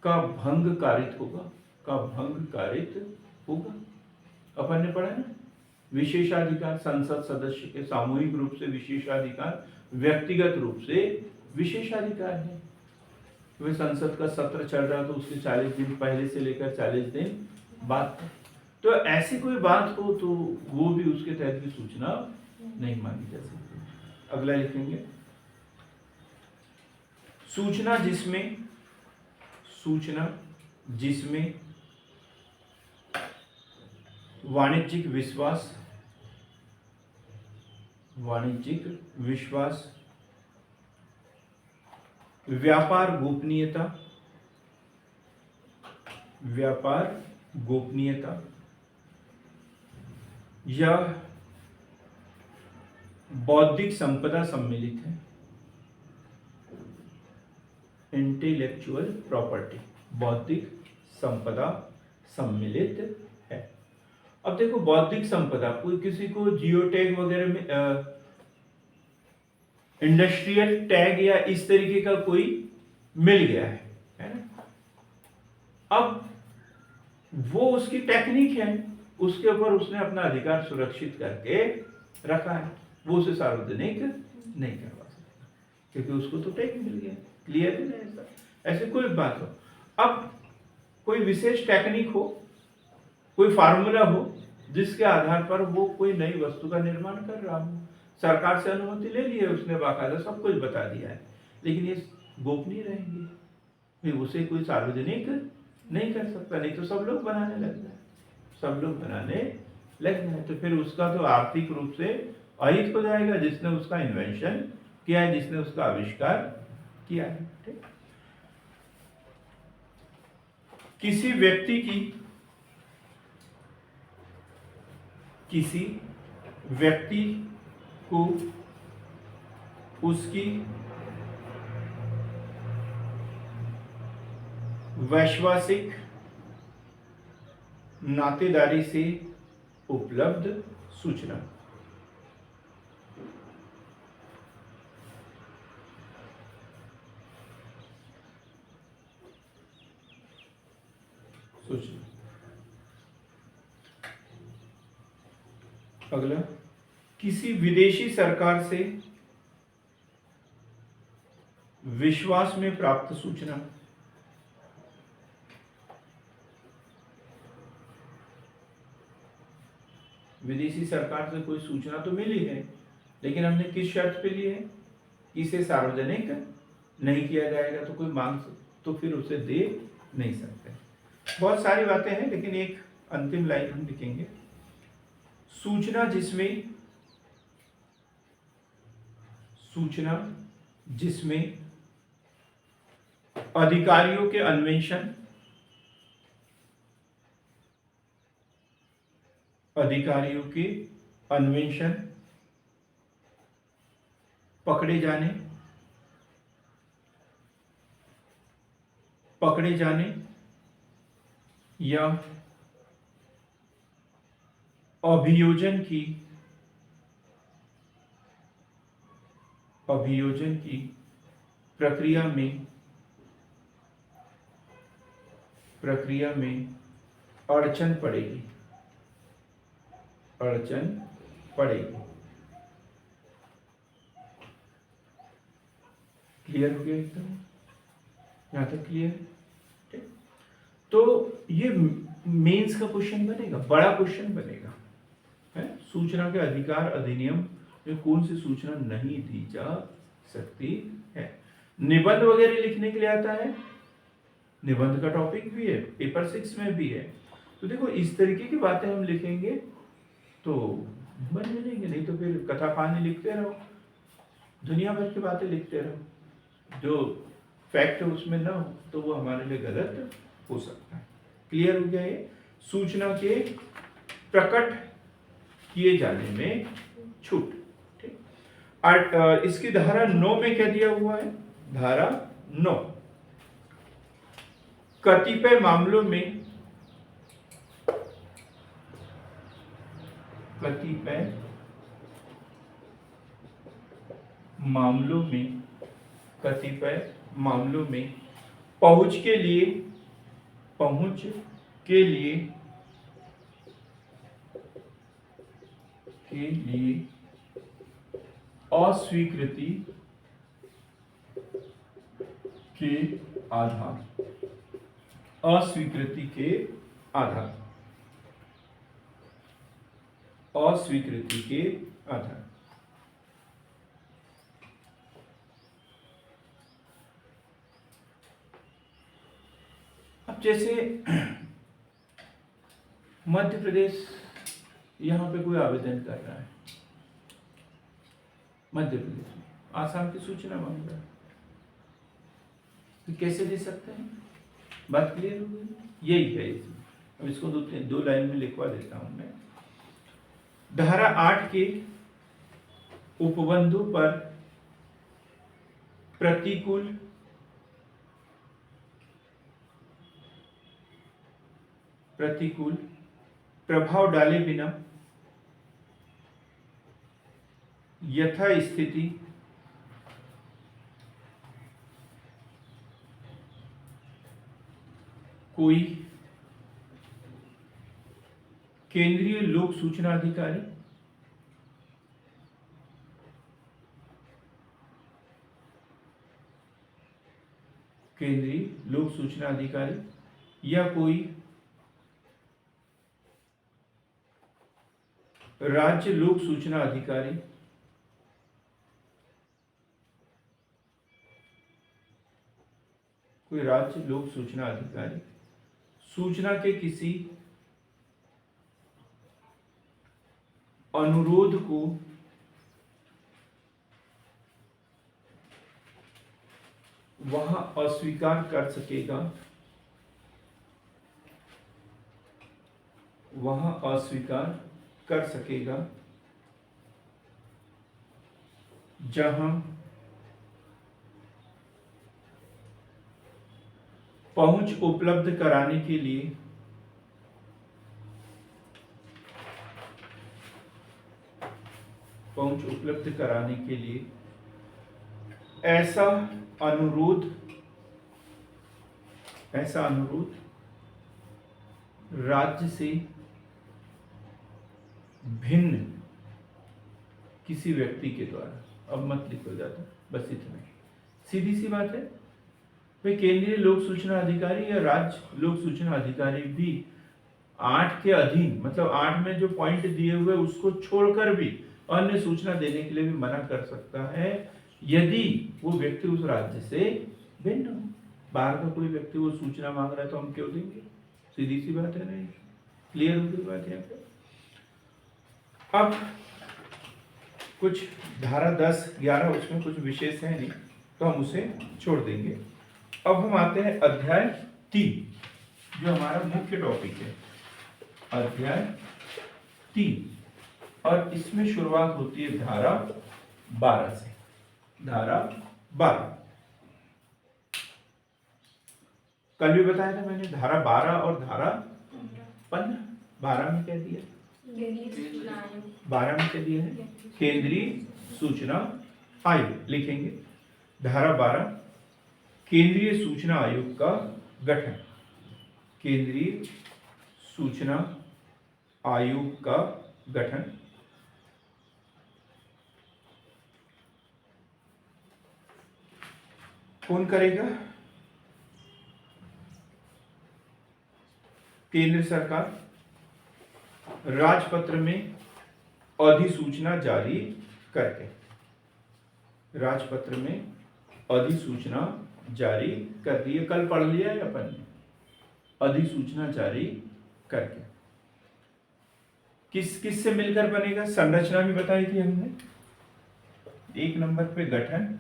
का भंग कारित होगा। अपन ने पढ़ा ना, विशेषाधिकार संसद सदस्य के सामूहिक रूप से विशेषाधिकार, व्यक्तिगत रूप से विशेषाधिकार है। वे संसद का सत्र चल रहा तो उसके 40 दिन पहले से लेकर 40 दिन बाद तक, तो ऐसी कोई बात हो तो वो भी उसके तहत भी सूचना नहीं मानी जा सकती। अगला लिखेंगे, सूचना जिसमें वाणिज्यिक विश्वास, व्यापार गोपनीयता या बौद्धिक संपदा सम्मिलित है। इंटेलेक्चुअल प्रॉपर्टी, बौद्धिक संपदा सम्मिलित है। अब देखो, बौद्धिक संपदा, कोई किसी को जियो टैग वगैरह में इंडस्ट्रियल टैग या इस तरीके का कोई मिल गया है ना, अब वो उसकी टेक्निक है, उसके ऊपर उसने अपना अधिकार सुरक्षित करके रखा है, वो उसे सार्वजनिक नहीं करवा सकता क्योंकि उसको तो टैग मिल गया। क्लियर है ना? ऐसे कोई बात हो, अब कोई विशेष टेक्निक हो, कोई फार्मूला हो जिसके आधार पर वो कोई नई वस्तु का निर्माण कर रहा हो, सरकार से अनुमति ले ली है उसने, बाकायदा सब कुछ बता दिया है, लेकिन ये गोपनीय रहेंगे, फिर उसे कोई सार्वजनिक नहीं कर सकता, नहीं तो सब लोग बनाने लग जाए, तो फिर उसका तो आर्थिक रूप से अहित हो जाएगा जिसने उसका इन्वेंशन किया है, जिसने उसका आविष्कार किया है। ठीक? किसी व्यक्ति को उसकी वैश्वासिक नातेदारी से उपलब्ध सूचना, अगला, किसी विदेशी सरकार से विश्वास में प्राप्त सूचना, विदेशी सरकार से कोई सूचना तो मिली है, लेकिन हमने किस शर्त पे ली है, इसे सार्वजनिक नहीं किया जाएगा, तो कोई मांग तो फिर उसे दे नहीं सकते। बहुत सारी बातें हैं, लेकिन एक अंतिम लाइन हम लिखेंगे, सूचना जिसमें अधिकारियों के अन्वेषण, पकड़े जाने या अभियोजन की प्रक्रिया में अड़चन पड़ेगी। क्लियर हो गया एकदम? यहां तक क्लियर? ठीक, तो ये मेंस का क्वेश्चन बनेगा, बड़ा क्वेश्चन बनेगा, है? सूचना के अधिकार अधिनियम में कौन सी सूचना नहीं दी जा सकती है। निबंध वगैरह लिखने के लिए आता है, निबंध का टॉपिक भी है, पेपर 6 में भी है। तो देखो, इस तरीके की बातें हम लिखेंगे तो नंबर मिलेंगे, नहीं तो फिर कथा कहानी लिखते रहो, दुनिया भर की बातें लिखते रहो, जो फैक्ट उसमें ना हो तो वो हमारे लिए गलत हो सकता है। क्लियर हो गया ये? सूचना के प्रकट किए जाने में छूट। ठीक, इसकी धारा 9 में क्या दिया हुआ है? धारा 9, कतिपय मामलों में कतिपय मामलों में पहुंच के लिए अस्वीकृति के आधार अस्वीकृति के आधार अब जैसे मध्य प्रदेश यहां पे कोई आवेदन कर रहा है, मध्य प्रदेश में आसाम की सूचना मांग रहा है, तो कैसे दे सकते हैं? बात क्लियर हो गई? यही है इसमें। अब इसको दो लाइन में लिखवा देता हूं मैं। धारा 8 के उपबंधों पर प्रतिकूल प्रभाव डाले बिना यथास्थिति कोई केंद्रीय लोक सूचना अधिकारी या कोई राज्य लोक सूचना अधिकारी सूचना के किसी अनुरोध को वहां अस्वीकार कर सकेगा जहां पहुंच उपलब्ध कराने के लिए ऐसा अनुरोध राज्य से भिन्न किसी व्यक्ति के द्वारा। अब मत लिखो ज्यादा, बस इतना ही, सीधी सी बात है भाई। केंद्रीय लोक सूचना अधिकारी या राज्य लोक सूचना अधिकारी भी 8 के अधीन, मतलब 8 में जो पॉइंट दिए हुए उसको छोड़कर भी अन्य सूचना देने के लिए भी मना कर सकता है यदि वो व्यक्ति उस राज्य से भिन्न हो। बाहर का कोई व्यक्ति वो सूचना मांग रहा है तो हम क्यों देंगे? सीधी सी बात है ना, क्लियर हो गई बात यहाँ पे। अब कुछ धारा 10, 11 उसमें कुछ विशेष है नहीं तो हम उसे छोड़ देंगे। अब हम आते हैं अध्याय 3 जो हमारा मुख्य टॉपिक है, अध्याय 3, और इसमें शुरुआत होती है धारा 12 से। धारा 12 कल भी बताया था मैंने, धारा 12 और धारा 15। 12 में क्या दिया? 12 में क्या दिया है? केंद्रीय सूचना आयोग लिखेंगे। धारा 12 केंद्रीय सूचना आयोग का गठन, केंद्रीय सूचना आयोग का गठन। कौन करेगा? केंद्र सरकार राजपत्र में अधिसूचना जारी करके, राजपत्र में अधिसूचना जारी कर दी है, कल पढ़ लिया है अपन ने, अधिसूचना जारी करके। किस से मिलकर बनेगा? संरचना भी बताई थी हमने। 1 नंबर पे गठन,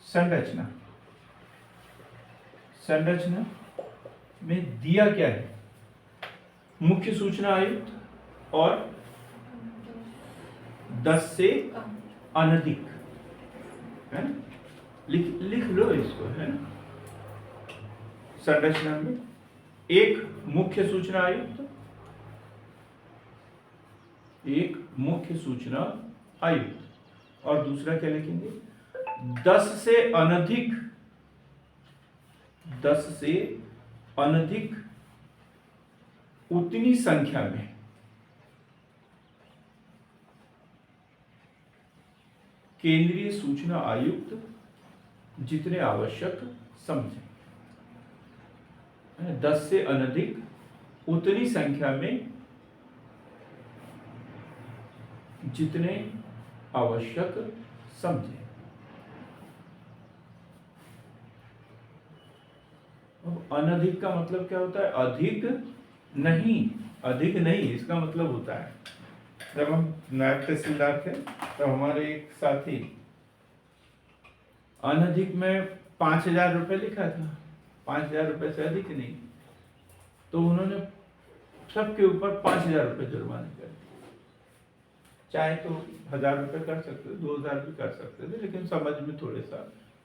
संरचना। संरचना में दिया क्या है? मुख्य सूचना आयुक्त और 10 से अनधिक, है ना? लिख लो इसको, है ना? संरचना में एक मुख्य सूचना आयुक्त, एक मुख्य सूचना आयुक्त और दूसरा क्या लिखेंगे, 10 से अनधिक, 10 से अनधिक उतनी संख्या में केंद्रीय सूचना आयुक्त जितने आवश्यक समझे। 10 से अनधिक उतनी संख्या में जितने आवश्यक समझे। अब अनधिक का मतलब क्या होता है, अधिक नहीं, अधिक नहीं इसका मतलब होता है, जब हम नायब तहसीलदार थे तो हमारे एक साथी अनधिक में 5,000 रुपये लिखा था, 5,000 रुपये से अधिक नहीं, तो उन्होंने सबके ऊपर 5,000 रुपये जुर्माने कर दिए। चाहे तो 1,000 रुपये कर सकते थे, 2,000 भी कर सकते थे, लेकिन समझ में थोड़े सा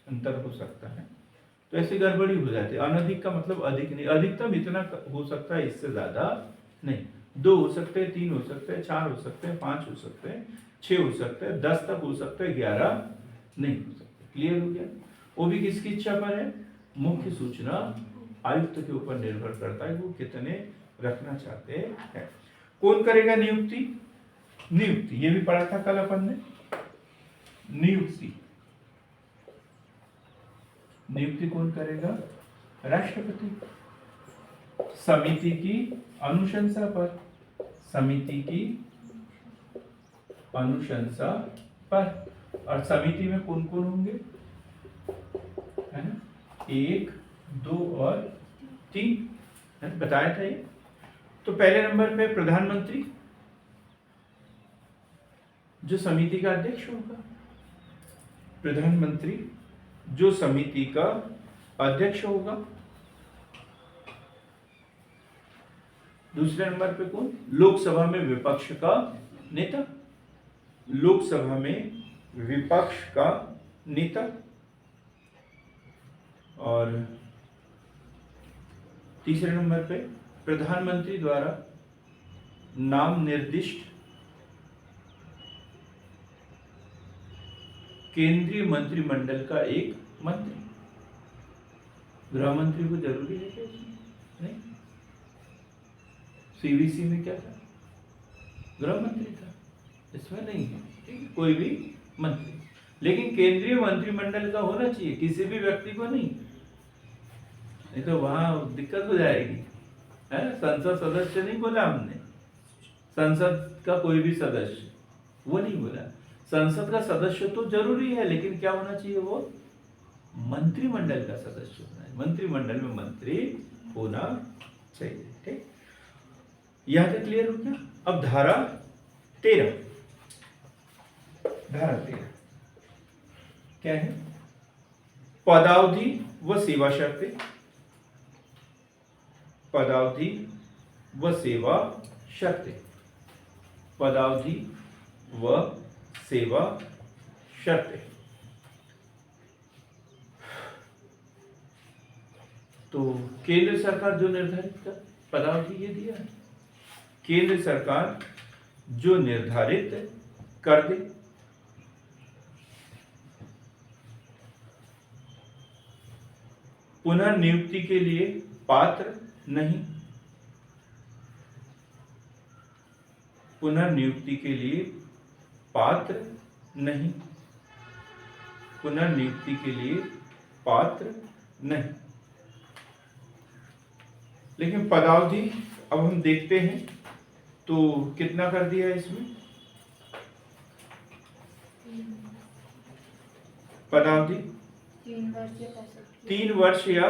अंतर हो सकता है, तो ऐसी गड़बड़ी हो जाती है। अनधिक का मतलब अधिक नहीं, अधिकतम इतना हो सकता है, इससे ज्यादा नहीं। 2 हो सकते हैं, 3 हो सकते हैं, 4 हो सकते हैं, 5 हो सकते हैं, 6 हो सकते हैं, 10 तक हो सकते हैं, 11 नहीं हो सकते। क्लियर हो गया? वो भी किसकी इच्छा पर है, मुख्य सूचना आयुक्त के ऊपर निर्भर करता है, वो कितने रखना चाहते हैं। कौन करेगा नियुक्ति? नियुक्ति ये भी पढ़ा था कल अपन ने, नियुक्ति, नियुक्ति कौन करेगा? राष्ट्रपति। समिति की अनुशंसा पर, समिति की अनुशंसा पर। और समिति में कौन कौन होंगे, है ना, 1, 2 और 3 बताया था ये। तो पहले नंबर पे प्रधानमंत्री, जो समिति का अध्यक्ष होगा, प्रधानमंत्री जो समिति का अध्यक्ष होगा। दूसरे नंबर पे कौन? लोकसभा में विपक्ष का नेता, लोकसभा में विपक्ष का नेता। और तीसरे नंबर पे प्रधानमंत्री द्वारा नाम निर्दिष्ट केंद्रीय मंत्रिमंडल का एक मंत्री। गृह मंत्री को जरूरी है क्या इसमें? नहीं। सीवीसी में क्या था? गृह मंत्री था, इसमें नहीं है, ठीक है, कोई भी मंत्री। लेकिन केंद्रीय मंत्रिमंडल का होना चाहिए, किसी भी व्यक्ति को नहीं तो वहां दिक्कत हो जाएगी, है। संसद सदस्य नहीं बोला हमने, संसद का कोई भी सदस्य, वो नहीं बोला। संसद का सदस्य तो जरूरी है, लेकिन क्या होना चाहिए, वो मंत्रिमंडल का सदस्य होना है, मंत्रिमंडल में मंत्री होना चाहिए, ठीक। यहां तक क्लियर हो गया? अब धारा 13, धारा 13 क्या है? पदावधि व सेवा शर्तें, पदावधि व सेवा शर्तें, पदावधि व सेवा शर्तें। तो केंद्र सरकार जो निर्धारित कर, पदावधि ये दिया है, केंद्र सरकार जो निर्धारित कर दे, पुनः नियुक्ति के लिए पात्र नहीं, पुनः नियुक्ति के लिए पात्र नहीं, पुनः नियुक्ति के लिए पात्र नहीं। लेकिन पदावधि अब हम देखते हैं तो कितना कर दिया है इसमें? पदावधि 3 वर्ष या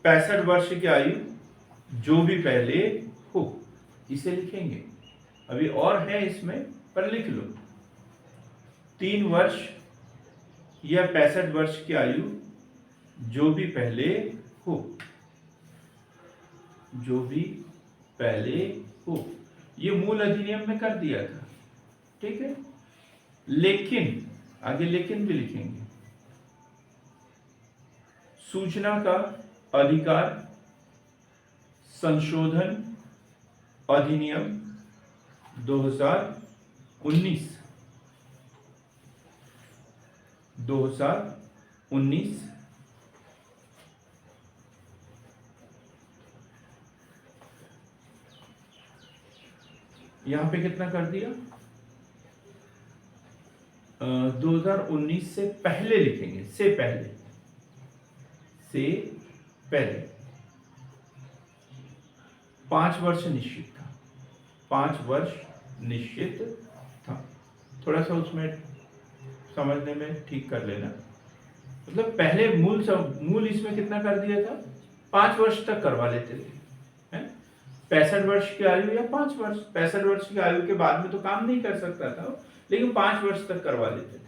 65 वर्ष की आयु जो भी पहले हो, इसे लिखेंगे। अभी और है इसमें, पर लिख लो। 3 वर्ष या 65 वर्ष की आयु जो भी पहले हो, जो भी पहले हो, ये मूल अधिनियम में कर दिया था, ठीक है। लेकिन आगे लेकिन भी लिखेंगे, सूचना का अधिकार संशोधन अधिनियम 2019 2019 यहां पे कितना कर दिया? 2019 से पहले लिखेंगे, से पहले 5 वर्ष निश्चित था, 5 वर्ष निश्चित था। थोड़ा सा उसमें समझने में ठीक कर लेना, मतलब पहले मूल इसमें कितना कर दिया था? 5 वर्ष तक करवा लेते थे, हैं? 65 वर्ष की आयु या 5 वर्ष, 65 वर्ष की आयु के बाद में तो काम नहीं कर सकता था, लेकिन 5 वर्ष तक करवा लेते थे।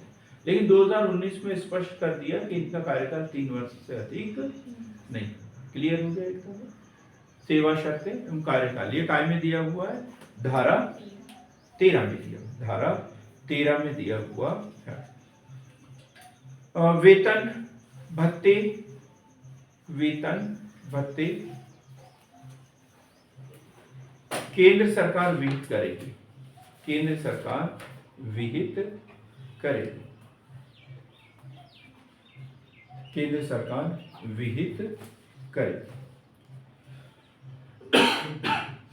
लेकिन 2019 में स्पष्ट कर दिया कि इनका कार्यकाल 3 वर्ष से अधिक नहीं। क्लियर हो गया एकदम? सेवा शर्तें एवं कार्यकाल ये काय में दिया हुआ है? धारा 13 में दिया, धारा 13 में दिया हुआ है। वेतन भत्ते, वेतन भत्ते केंद्र सरकार विहित करेगी, केंद्र सरकार विहित करेगी, केंद्र सरकार विहित करेगी।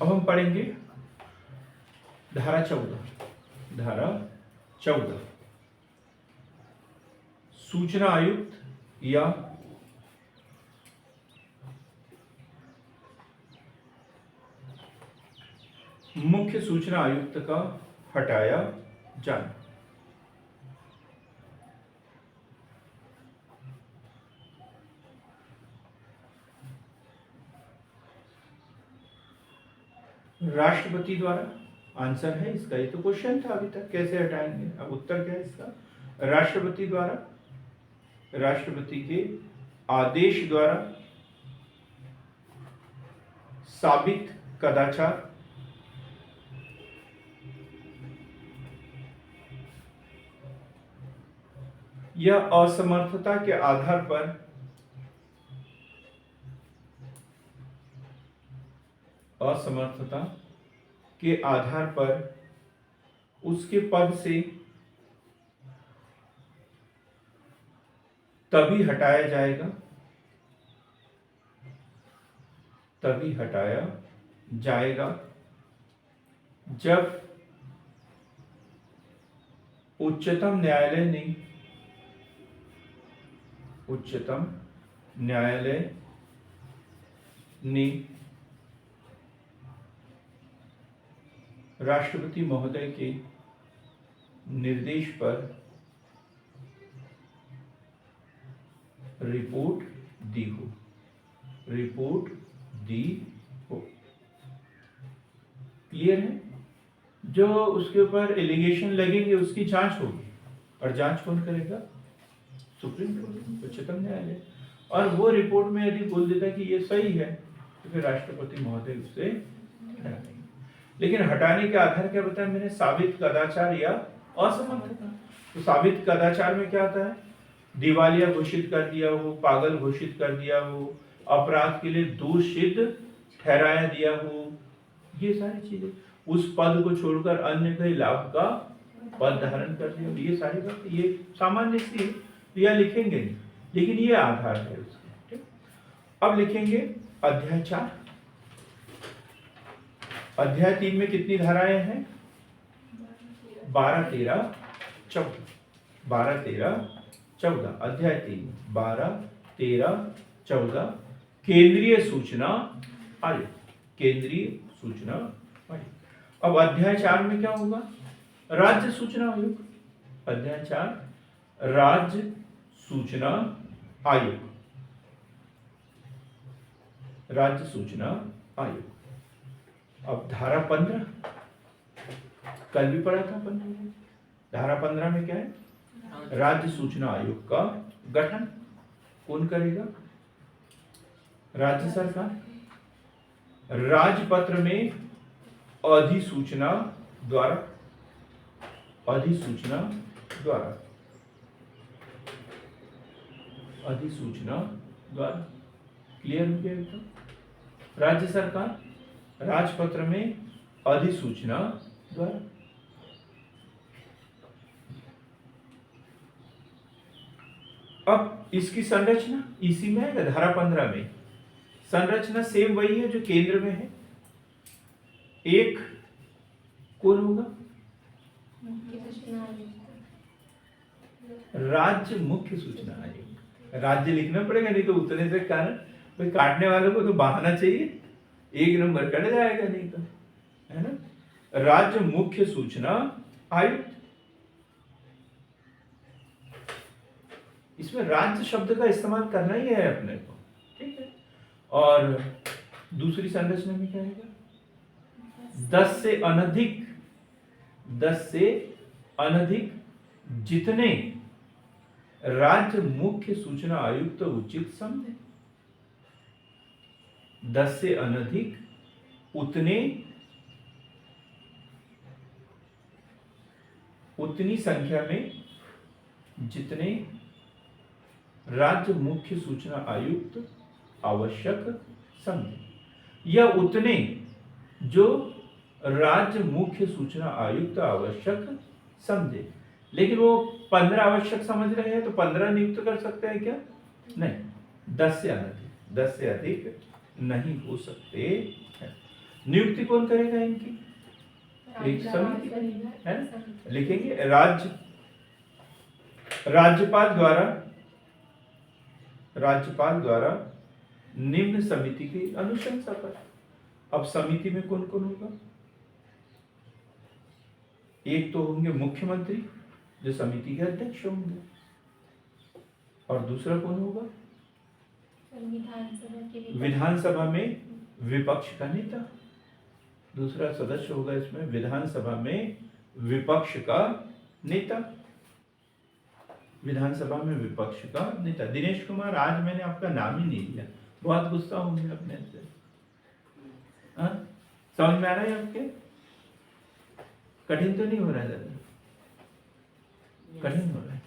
अब हम पढ़ेंगे धारा 14, धारा 14 सूचना आयुक्त या मुख्य सूचना आयुक्त का हटाया जाना। राष्ट्रपति द्वारा, आंसर है इसका, ये तो क्वेश्चन था अभी तक, कैसे हटाएंगे? अब उत्तर क्या है इसका? राष्ट्रपति द्वारा, राष्ट्रपति के आदेश द्वारा साबित कदाचार या असमर्थता के आधार पर असमर्थता के आधार पर उसके पद से तभी हटाया जाएगा, तभी हटाया जाएगा जब उच्चतम न्यायालय ने, उच्चतम न्यायालय ने राष्ट्रपति महोदय के निर्देश पर रिपोर्ट दी हो, रिपोर्ट दी हो। क्लियर है? जो उसके ऊपर एलिगेशन लगेंगे उसकी जांच होगी, और जांच कौन करेगा? सुप्रीम कोर्ट, उच्चतम न्यायालय। और वो रिपोर्ट में यदि बोल देता कि ये सही है तो फिर राष्ट्रपति महोदय उसे हटा देंगे। लेकिन हटाने के आधार क्या बताया मैंने? साबित कदाचार या असमर्थता। तो साबित कदाचार में क्या आता है? दिवालिया घोषित कर दिया हो, पागल घोषित कर दिया हो, अपराध के लिए दोषित ठहराया दिया हो, ये सारी चीजें, उस पद को छोड़कर अन्य कई लाभ का पद धारण कर दिया, ये सारी बातें, ये सामान्य सी या लिखेंगे नहीं, लेकिन ये आधार है उसके। ठीक, अब लिखेंगे अध्याय 4। अध्याय 3 में कितनी धाराएं हैं? 12, 13, 14, 12, 13, 14। अध्याय 3 12, 13, 14 केंद्रीय सूचना आयोग, केंद्रीय सूचना आयोग। अब अध्याय 4 में क्या होगा? राज्य सूचना आयोग। अध्याय 4 राज्य सूचना आयोग, राज्य सूचना आयोग। अब धारा 15 कल भी पढ़ा था 15। धारा 15 में क्या है? राज्य सूचना आयोग का गठन कौन करेगा? राज्य सरकार। राजपत्र में अधिसूचना द्वारा, अधिसूचना द्वारा, अधिसूचना द्वारा। क्लियर हो गया एकदम? राज्य सरकार राजपत्र में अधिसूचना द्वारा। अब इसकी संरचना इसी में है, धारा 15 में संरचना सेम वही है जो केंद्र में है। एक कौन होगा? मुख्य सूचना आयुक्त। राज्य मुख्य सूचना आयुक्त। राज्य लिखना पड़ेगा, नहीं तो उतने से कारण भाई काटने वालों को तो बहाना चाहिए, एक नंबर कट जाएगा नहीं तो, है ना। राज्य मुख्य सूचना आयुक्त, इसमें राज्य शब्द का इस्तेमाल करना ही है अपने को, ठीक है। और दूसरी संरचना में क्या आएगा? 10 से अनधिक जितने राज्य मुख्य सूचना आयुक्त उचित समझे। 10 से अनधिक उतनी संख्या में जितने राज्य मुख्य सूचना आयुक्त आवश्यक समझे। या उतने जो राज्य मुख्य सूचना आयुक्त आवश्यक समझे। लेकिन वो 15 आवश्यक समझ रहे हैं तो 15 नियुक्त कर सकते हैं क्या? नहीं, 10 से अधिक नहीं हो सकते हैं। नियुक्ति कौन करेगा इनकी? एक समिति है ना? लिखेंगे राज्यपाल द्वारा निम्न समिति की अनुशंसा पर। अब समिति में कौन कौन होगा? एक तो होंगे मुख्यमंत्री जो समिति के अध्यक्ष होंगे, और दूसरा कौन होगा? विधानसभा में विपक्ष का नेता। दूसरा सदस्य होगा इसमें विधानसभा में विपक्ष का नेता। विधानसभा में विपक्ष का नेता। दिनेश कुमार, आज मैंने आपका नाम ही नहीं लिया, बहुत गुस्सा होंगे अपने से। समझ में आ रहा है आपके? कठिन तो नहीं हो रहा है ज्यादा? कठिन हो रहा है?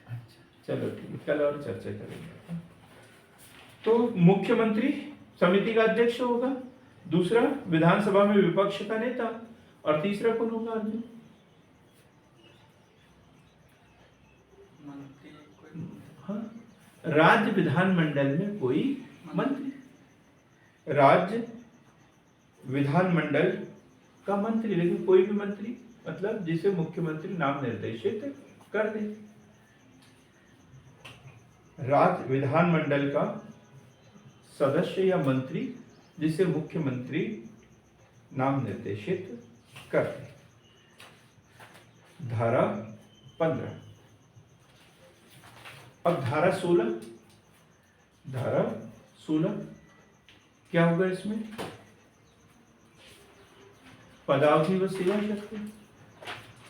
अच्छा, चलो ठीक है, कल और चर्चा करेंगे। तो मुख्यमंत्री समिति का अध्यक्ष होगा, दूसरा विधानसभा में विपक्ष का नेता, और तीसरा कौन होगा आदमी? हाँ, राज्य विधानमंडल में कोई मंत्री। राज्य विधानमंडल का मंत्री, लेकिन कोई भी मंत्री, मतलब जिसे मुख्यमंत्री नाम निर्देशित कर दे। राज्य विधानमंडल का सदस्य या मंत्री जिसे मुख्यमंत्री नाम निर्देशित कर दे। धारा 15। अब धारा 16 क्या होगा इसमें? पदावधि व सेवा शर्त।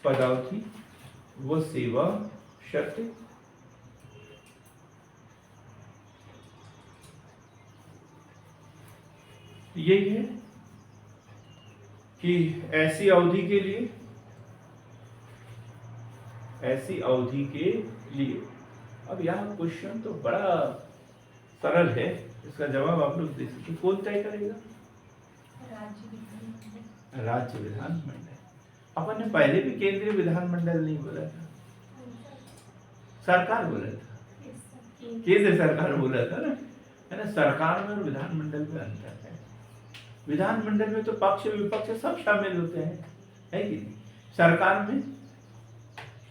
पदावधि व सेवा शर्त। यही है कि ऐसी अवधि के लिए अब यहाँ क्वेश्चन तो बड़ा सरल है, इसका जवाब आप लोग दे सकते। कौन तय करेगा? राज्य विधानमंडल। अपन ने पहले भी केंद्रीय विधानमंडल नहीं बोला था, सरकार बोला था, केंद्र सरकार बोला था ना, है ना। सरकार में और विधानमंडल में अंतर है। विधानमंडल में तो पक्ष विपक्ष सब शामिल होते हैं, है कि नहीं। सरकार में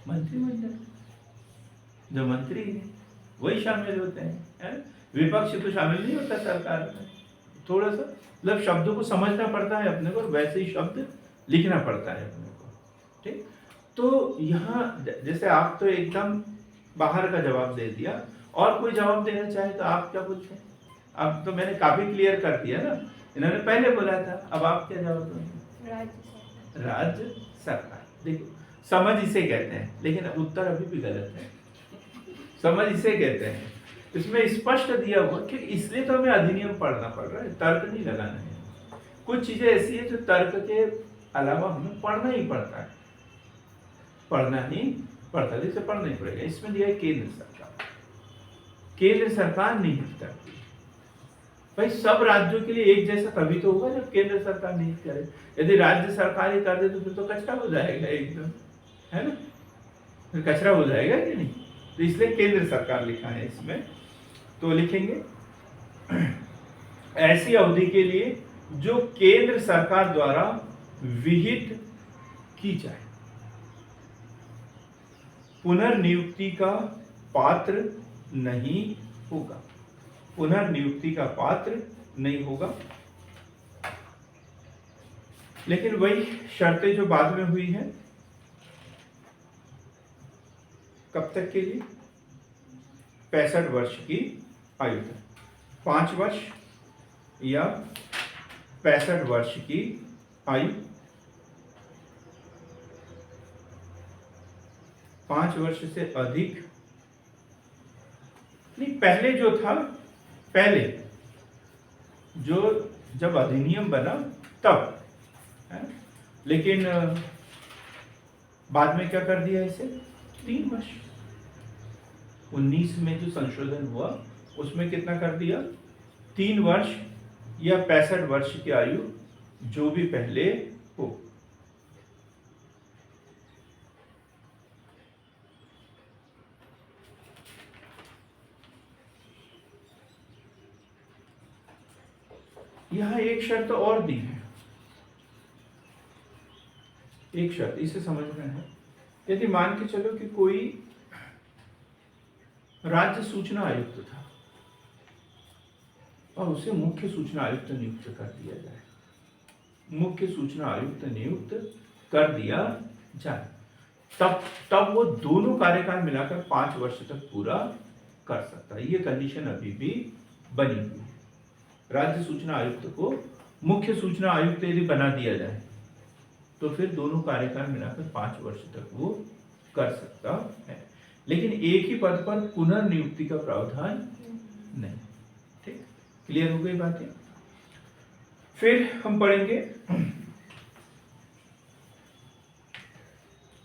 मंत्रिमंडल, जो मंत्री है वही शामिल होते हैं, है। विपक्ष तो शामिल नहीं होता सरकार में। थोड़ा सा मतलब शब्दों को समझना पड़ता है अपने को, वैसे ही शब्द लिखना पड़ता है अपने को, ठीक। तो यहाँ जैसे आप तो एकदम बाहर का जवाब दे दिया, और कोई जवाब देना चाहे तो आप क्या पूछें? अब तो मैंने काफी क्लियर कर दिया ना, इन्होंने पहले बोला था, अब आप क्या जवाब दोगे? राज्य सरकार। देखो, समझ इसे कहते हैं, लेकिन उत्तर अभी भी गलत है। समझ इसे कहते हैं, इसमें स्पष्ट दिया हुआ कि इसलिए तो हमें अधिनियम पढ़ना पड़ रहा है, तर्क नहीं लगाना है। कुछ चीजें ऐसी है जो तर्क के अलावा हमें पढ़ना ही पड़ता है, पढ़ना ही पड़ता है, जिसे पढ़ना ही पड़ेगा। इसमें दिया है केंद्र सरकार। केंद्र सरकार निहित करती है। भाई सब राज्यों के लिए एक जैसा तभी तो होगा जब केंद्र सरकार निहित करे। यदि राज्य सरकार ही कर दे तो फिर तो कचरा हो जाएगा एकदम, है ना। फिर कचरा हो जाएगा कि नहीं, तो इसलिए केंद्र सरकार लिखा है इसमें। तो लिखेंगे ऐसी अवधि के लिए जो केंद्र सरकार द्वारा विहित की जाए, पुनर्नियुक्ति का पात्र नहीं होगा, पुनर्नियुक्ति का पात्र नहीं होगा। लेकिन वही शर्तें जो बाद में हुई हैं, कब तक के लिए? 65 वर्ष की आयु तक, 5 वर्ष या 65 वर्ष की आयु, 5 वर्ष से अधिक नहीं। पहले जो था, पहले जो जब अधिनियम बना तब है, लेकिन बाद में क्या कर दिया इसे? 3 वर्ष। 19 में जो संशोधन हुआ उसमें कितना कर दिया? 3 वर्ष या 65 वर्ष की आयु, जो भी पहले हो। यहां एक शर्त और दी है, एक शर्त इसे समझना है। यदि मान के चलो कि कोई राज्य सूचना आयुक्त था और उसे मुख्य सूचना आयुक्त नियुक्त कर दिया जाए, मुख्य सूचना आयुक्त नियुक्त कर दिया जाए, तब वो दोनों कार्यकाल मिलाकर 5 वर्ष तक पूरा कर सकता है। ये कंडीशन अभी भी बनी हुई है। राज्य सूचना आयुक्त को मुख्य सूचना आयुक्त यदि बना दिया जाए तो फिर दोनों कार्यकाल मिलाकर 5 वर्ष तक वो कर सकता है, लेकिन एक ही पद पर पुनर्नियुक्ति का प्रावधान नहीं। ठीक, क्लियर हो गई बातें? फिर हम पढ़ेंगे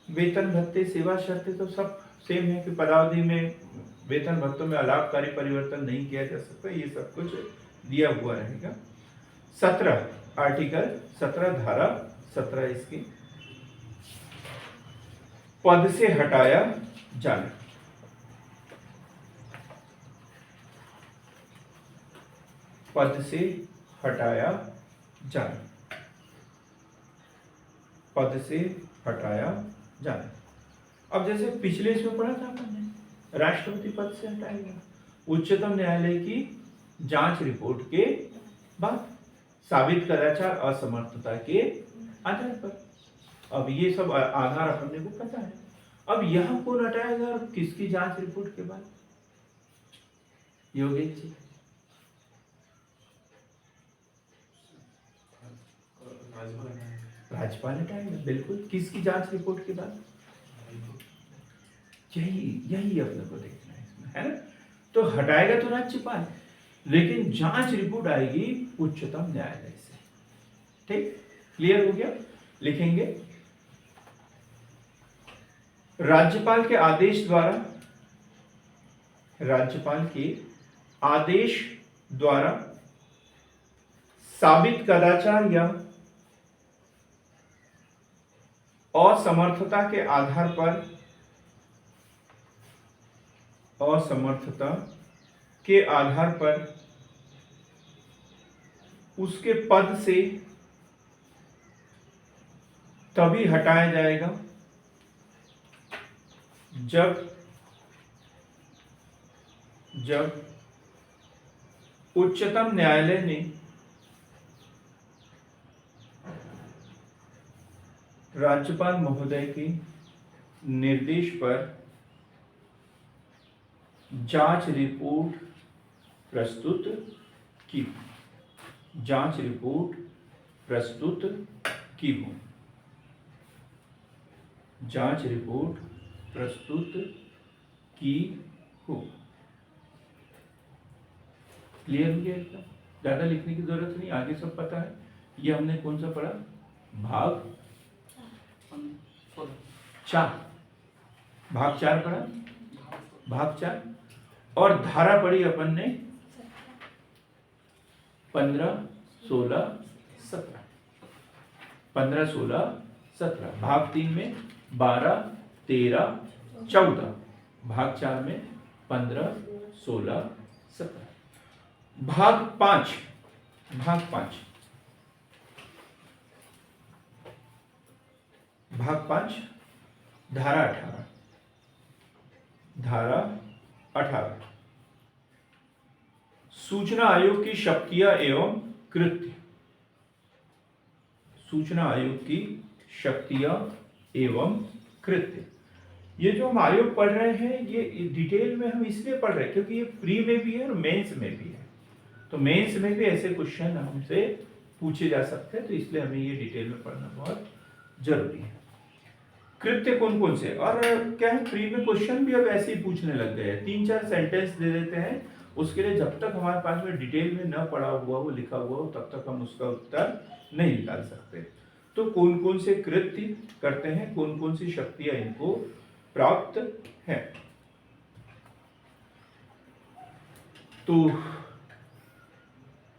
वेतन भत्ते सेवा शर्तें। तो सब सेम है कि पदावधि में वेतन भत्तों में अलाभकारी परिवर्तन नहीं किया जा सकता, ये सब कुछ दिया हुआ रहेगा। 17 आर्टिकल 17 धारा 17 इसकी, पद से हटाया जाना। पद से हटाया जाना, पद से हटाया जाना। अब जैसे पिछले इसमें पढ़ा था आपने, राष्ट्रपति पद से हटाया गया उच्चतम न्यायालय की जांच रिपोर्ट के बाद, साबित कदाचार असमर्थता के आधार पर। अब ये सब आधार अपने को पता है। अब यह कौन हटाएगा और किसकी जांच रिपोर्ट के बाद? योगेश जी, राज्यपाल हटाएगा, बिल्कुल। किसकी जांच रिपोर्ट के बाद? यही अपने को देखना है इसमें, है ना? तो हटाएगा तो राज्यपाल, लेकिन जांच रिपोर्ट आएगी उच्चतम न्यायालय से। ठीक, क्लियर हो गया? लिखेंगे राज्यपाल के आदेश द्वारा, राज्यपाल के आदेश द्वारा साबित कदाचार या असमर्थता के आधार पर, असमर्थता के आधार पर उसके पद से तभी हटाया जाएगा जब उच्चतम न्यायालय ने राज्यपाल महोदय के निर्देश पर जांच रिपोर्ट प्रस्तुत की, जांच रिपोर्ट प्रस्तुत की हो, जांच रिपोर्ट प्रस्तुत की हो। क्लियर हो गया? एकदम ज्यादा लिखने की जरूरत नहीं, आगे सब पता है। ये हमने कौन सा पढ़ा? भाग 4, भाग 4 पढ़ा, भाग 4। और धारा पढ़ी अपन ने 15, 16, 17, 15, 16, 17। भाग 3 में 12, 13, 14, भाग 4 में 15, 16, 17। भाग 5 भाग 5 भाग 5 धारा 18 धारा 18 सूचना आयोग की शक्तियां एवं कृत्य। सूचना आयोग की शक्तियां एवं कृत्य। ये जो हम आयोग पढ़ रहे हैं ये डिटेल में हम इसलिए पढ़ रहे हैं क्योंकि ये प्री में भी है और मेंस में भी है। तो मेंस में भी ऐसे क्वेश्चन हमसे पूछे जा सकते हैं, तो इसलिए हमें ये डिटेल में पढ़ना बहुत जरूरी है। कृत्य कौन कौन से, और क्या है प्री में क्वेश्चन भी अब ऐसे ही पूछने लग गए हैं, 3-4 सेंटेंस दे देते हैं। उसके लिए जब तक हमारे पास में डिटेल में न पढ़ा हुआ वो लिखा हुआ हो तब तक हम उसका उत्तर नहीं निकाल सकते। तो कौन कौन से कृत्य करते हैं, कौन कौन सी शक्तियां इनको प्राप्त है। तो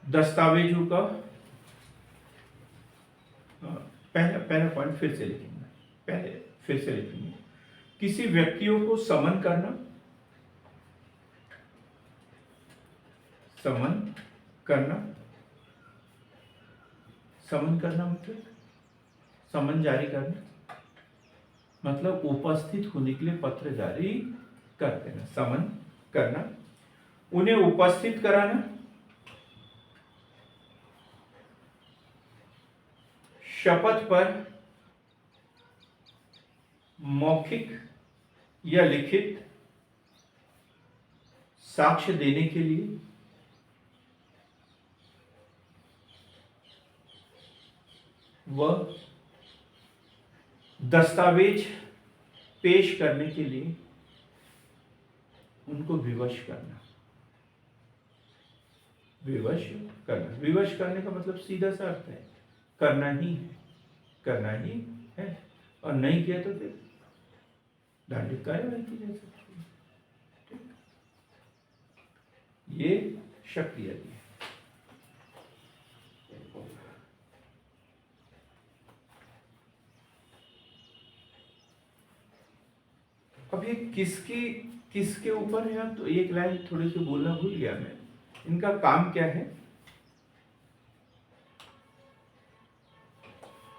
दस्तावेजों का पहला पॉइंट फिर से लिखेंगे। किसी व्यक्तियों को समन करना मतलब समन जारी करना, मतलब उपस्थित होने के लिए पत्र जारी कर देना, समन करना। उन्हें उपस्थित कराना, शपथ पर मौखिक या लिखित साक्ष्य देने के लिए, वह दस्तावेज पेश करने के लिए उनको विवश करना। विवश करने का मतलब सीधा सा अर्थ है करना ही है, और नहीं किया तो फिर दंडित कार्यवाही की जा सकती है। ठीक, ये शक्तियां दी है। अब ये किसके ऊपर है, तो एक लाइन थोड़ी सी बोलना भूल गया मैं। इनका काम क्या है,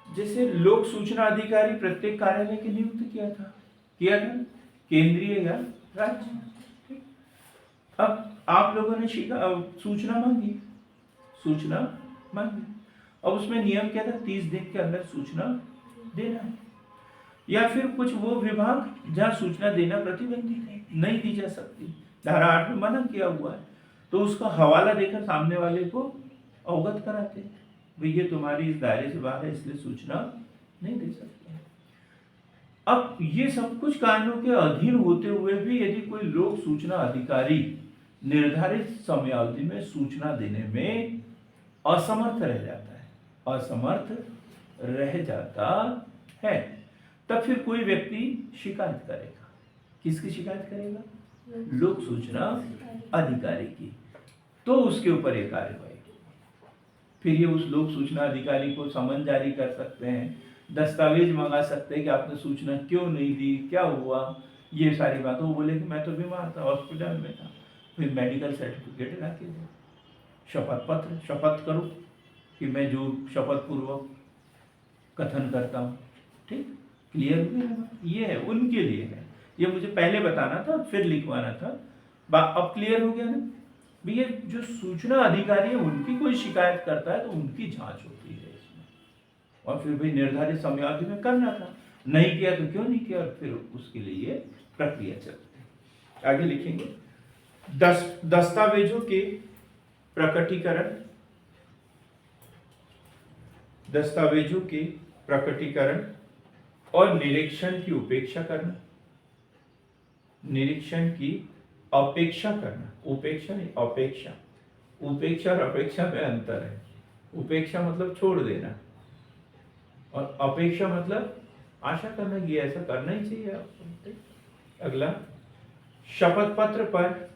जैसे लोक सूचना अधिकारी प्रत्येक कार्यालय की नियुक्त किया था केंद्रीय या राज्य। ठीक, अब आप लोगों ने सूचना मांगी। अब उसमें नियम क्या था, 30 दिन के अंदर सूचना देना है। या फिर कुछ वो विभाग जहां सूचना देना प्रतिबंधित है, नहीं दी जा सकती, धारा 8 में मना किया हुआ है, तो उसका हवाला देकर सामने वाले को अवगत कराते हैं, भाई ये तुम्हारी इस दायरे से बाहर है इसलिए सूचना नहीं दे सकते। अब ये सब कुछ कानूनों के अधीन होते हुए भी यदि कोई लोक सूचना अधिकारी निर्धारित समयावधि में सूचना देने में असमर्थ रह जाता है, तब फिर कोई व्यक्ति शिकायत करेगा। किसकी शिकायत करेगा? लोक सूचना अधिकारी की। तो उसके ऊपर एक कार्यवाही, फिर ये उस लोक सूचना अधिकारी को समन जारी कर सकते हैं, दस्तावेज मंगा सकते हैं कि आपने सूचना क्यों नहीं दी, क्या हुआ, ये सारी बातें। वो बोले कि मैं तो बीमार था, हॉस्पिटल में था, फिर मेडिकल सर्टिफिकेट ला के दो, शपथ करो कि मैं जो शपथ पूर्वक कथन करता हूँ। ठीक, क्लियर हो गया? ये है, उनके लिए है। ये मुझे पहले बताना था फिर लिखवाना था, अब क्लियर हो गया ना भैया। जो सूचना अधिकारी है उनकी कोई शिकायत करता है तो उनकी जांच होती है इसमें, और फिर भाई निर्धारित समयावधि में करना था, नहीं किया तो क्यों नहीं किया, और फिर उसके लिए प्रक्रिया चलती है। आगे लिखेंगे, दस्तावेजों के प्रकटीकरण और निरीक्षण की उपेक्षा करना। उपेक्षा नहीं, उपेक्षा और अपेक्षा में अंतर है। उपेक्षा मतलब छोड़ देना, और अपेक्षा मतलब आशा करना कि ऐसा करना ही चाहिए आपको। अगला, शपथ पत्र पर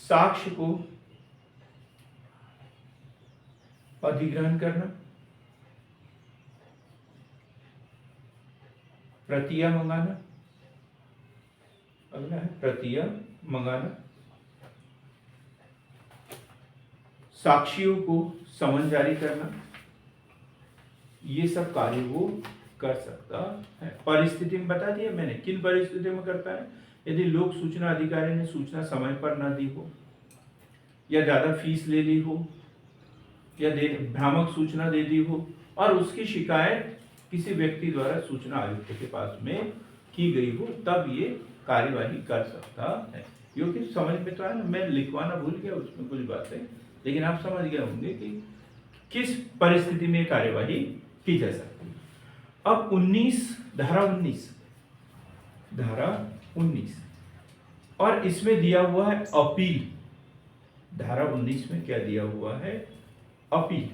साक्ष्य को अधिग्रहण करना, प्रतियां मंगाना, अगला है प्रतियां मंगाना, साक्षियों को समन जारी करना, ये सब कार्य वो कर सकता है। परिस्थिति में बता दिया मैंने किन परिस्थितियों में करता है। यदि लोक सूचना अधिकारी ने सूचना समय पर न दी हो, या ज्यादा फीस ले ली हो, या भ्रामक सूचना दे दी हो, और उसकी शिकायत किसी व्यक्ति द्वारा सूचना आयुक्त के पास में की गई हो, तब ये कार्यवाही कर सकता है। क्योंकि समझ में तो आया ना, मैं लिखवाना भूल गया उसमें कुछ बातें, लेकिन आप समझ गए होंगे कि किस परिस्थिति में कार्यवाही की जा सकती है। अब 19 धारा 19 और इसमें दिया हुआ है अपील। धारा 19 में क्या दिया हुआ है? अपील।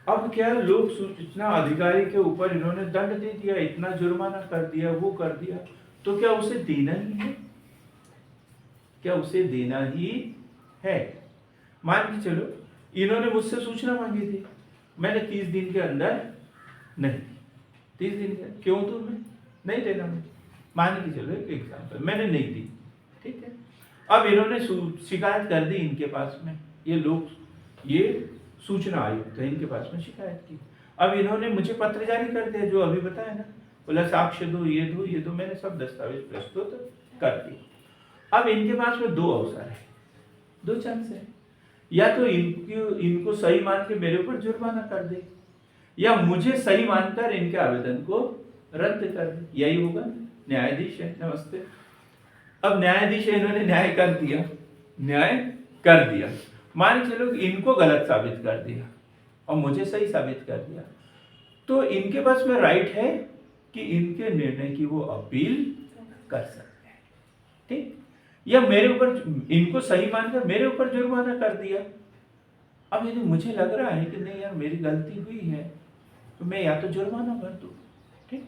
अब क्या लोक सूचना अधिकारी के ऊपर इन्होंने दंड दे दिया, इतना जुर्माना कर दिया, वो कर दिया, तो क्या उसे देना ही है? क्या उसे देना ही है? मान के चलो इन्होंने मुझसे सूचना मांगी थी, मैंने 30 दिन के अंदर नहीं, 30 दिन के क्यों दूं मैं? नहीं देना मुझे। मान के चलो एक एग्जाम्पल, मैंने नहीं दी, ठीक है। अब इन्होंने शिकायत कर दी इनके पास में, ये सूचना आयुक्त है, इनके पास में शिकायत की। अब इन्होंने मुझे पत्र जारी कर दिया, जो अभी बताया ना, बोला साक्ष्य दो, ये दो, ये दो, मैंने सब दस्तावेज प्रस्तुत कर दिए। अब इनके पास में दो अवसर है, दो चांस है, या तो इनको सही मान के मेरे ऊपर जुर्माना कर दे, या मुझे सही मानकर इनके आवेदन को रद्द कर दे। यही होगा। न्यायाधीश है, नमस्ते। अब न्यायाधीश है, इन्होंने न्याय कर दिया, मान चलो इनको गलत साबित कर दिया और मुझे सही साबित कर दिया, तो इनके पास में राइट है कि इनके निर्णय की वो अपील कर सकते हैं, ठीक। या मेरे ऊपर, इनको सही मानकर मेरे ऊपर जुर्माना कर दिया। अब यदि मुझे लग रहा है कि नहीं यार मेरी गलती हुई है, तो मैं या तो जुर्माना भर दूं, ठीक।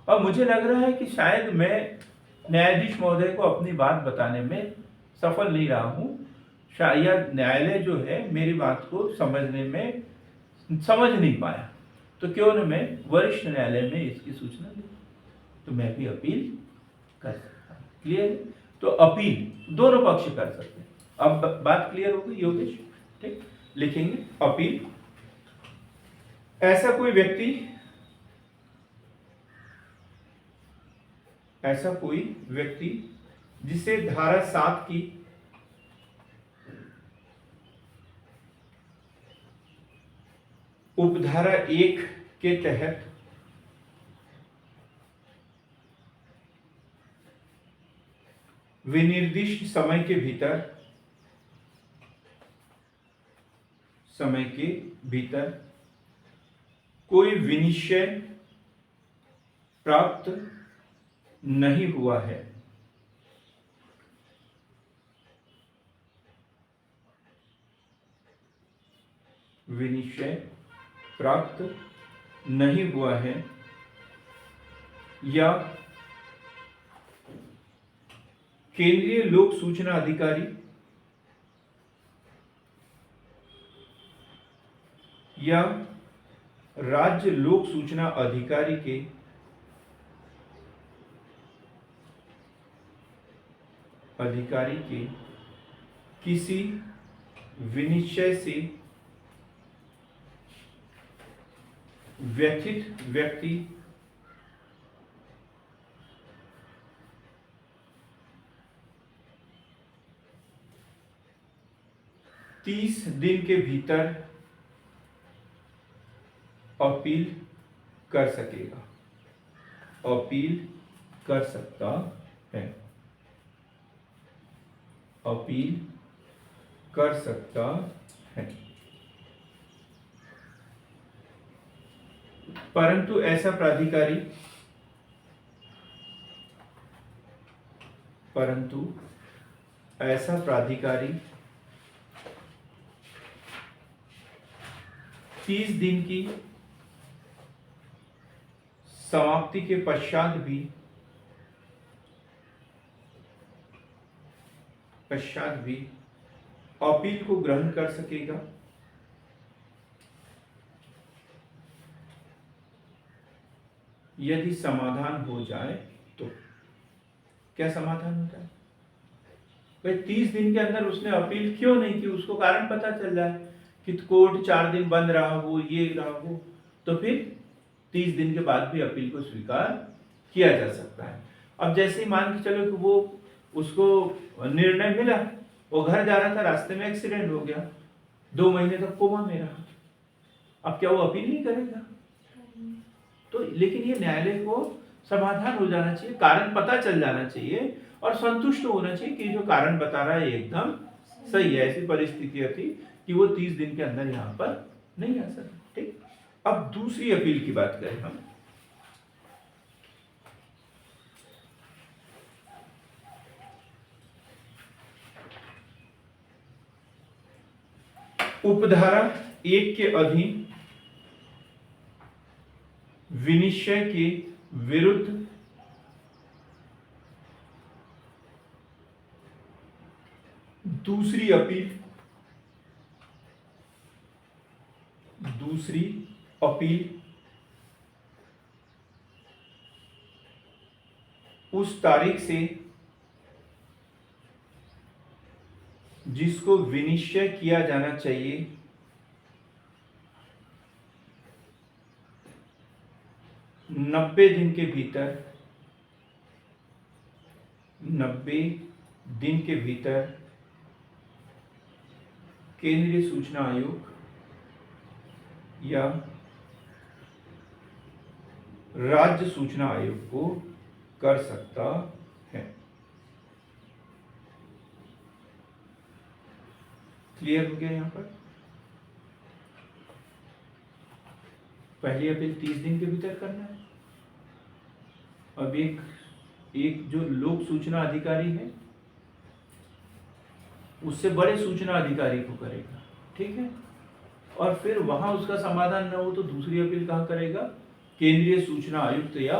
और मुझे लग रहा है कि शायद मैं न्यायाधीश महोदय को अपनी बात बताने में सफल नहीं रहा हूं, शायद न्यायालय जो है मेरी बात को समझने में समझ नहीं पाया, तो क्यों न मैं वरिष्ठ न्यायालय में इसकी सूचना दूं, तो मैं भी अपील कर सकता हूं। क्लियर है? तो अपील दोनों पक्ष कर सकते हैं। अब बात क्लियर हो गई योगेश, ठीक। लिखेंगे अपील। ऐसा कोई व्यक्ति जिसे धारा 7 की उपधारा 1 के तहत विनिर्दिष्ट समय के भीतर कोई विनिश्चय प्राप्त नहीं हुआ है, विनिश्चय प्राप्त नहीं हुआ है, या केंद्रीय लोक सूचना अधिकारी या राज्य लोक सूचना अधिकारी के किसी विनिश्चय से व्यथित व्यक्ति तीस दिन के भीतर अपील कर सकेगा, अपील कर सकता है, अपील कर सकता है। परंतु ऐसा प्राधिकारी 30 दिन की समाप्ति के पश्चात भी अपील को ग्रहण कर सकेगा, यदि समाधान हो जाए तो क्या समाधान होता है भाई? 30 दिन के अंदर उसने अपील क्यों नहीं की, उसको कारण पता चल जाए कि कोर्ट 4 दिन बंद रहा हो, ये रहा हो, तो फिर 30 दिन के बाद भी अपील को स्वीकार किया जा सकता है। अब जैसे ही मान के चलो कि वो उसको निर्णय मिला, वो घर जा रहा था, रास्ते में एक्सीडेंट हो गया, 2 महीने तक कोमा में रहा, अब क्या वो अपील नहीं करेगा? तो लेकिन ये न्यायालय को समाधान हो जाना चाहिए, कारण पता चल जाना चाहिए और संतुष्ट होना चाहिए कि जो कारण बता रहा है एकदम सही है। ऐसी परिस्थितियां थी कि वो 30 दिन के अंदर यहाँ पर नहीं आ सका। ठीक, अब दूसरी अपील की बात करें हम। उपधारा 1 के अधीन विनिश्चय के विरुद्ध दूसरी अपील उस तारीख से जिसको विनिश्चय किया जाना चाहिए, नब्बे दिन के भीतर केंद्रीय सूचना आयोग या राज्य सूचना आयोग को कर सकता है। क्लियर हो गया? यहां पर पहली अपील 30 दिन के भीतर करना है। अब एक जो लोक सूचना अधिकारी है उससे बड़े सूचना अधिकारी को करेगा, ठीक है, और फिर वहां उसका समाधान न हो तो दूसरी अपील कहाँ करेगा? केंद्रीय सूचना आयुक्त या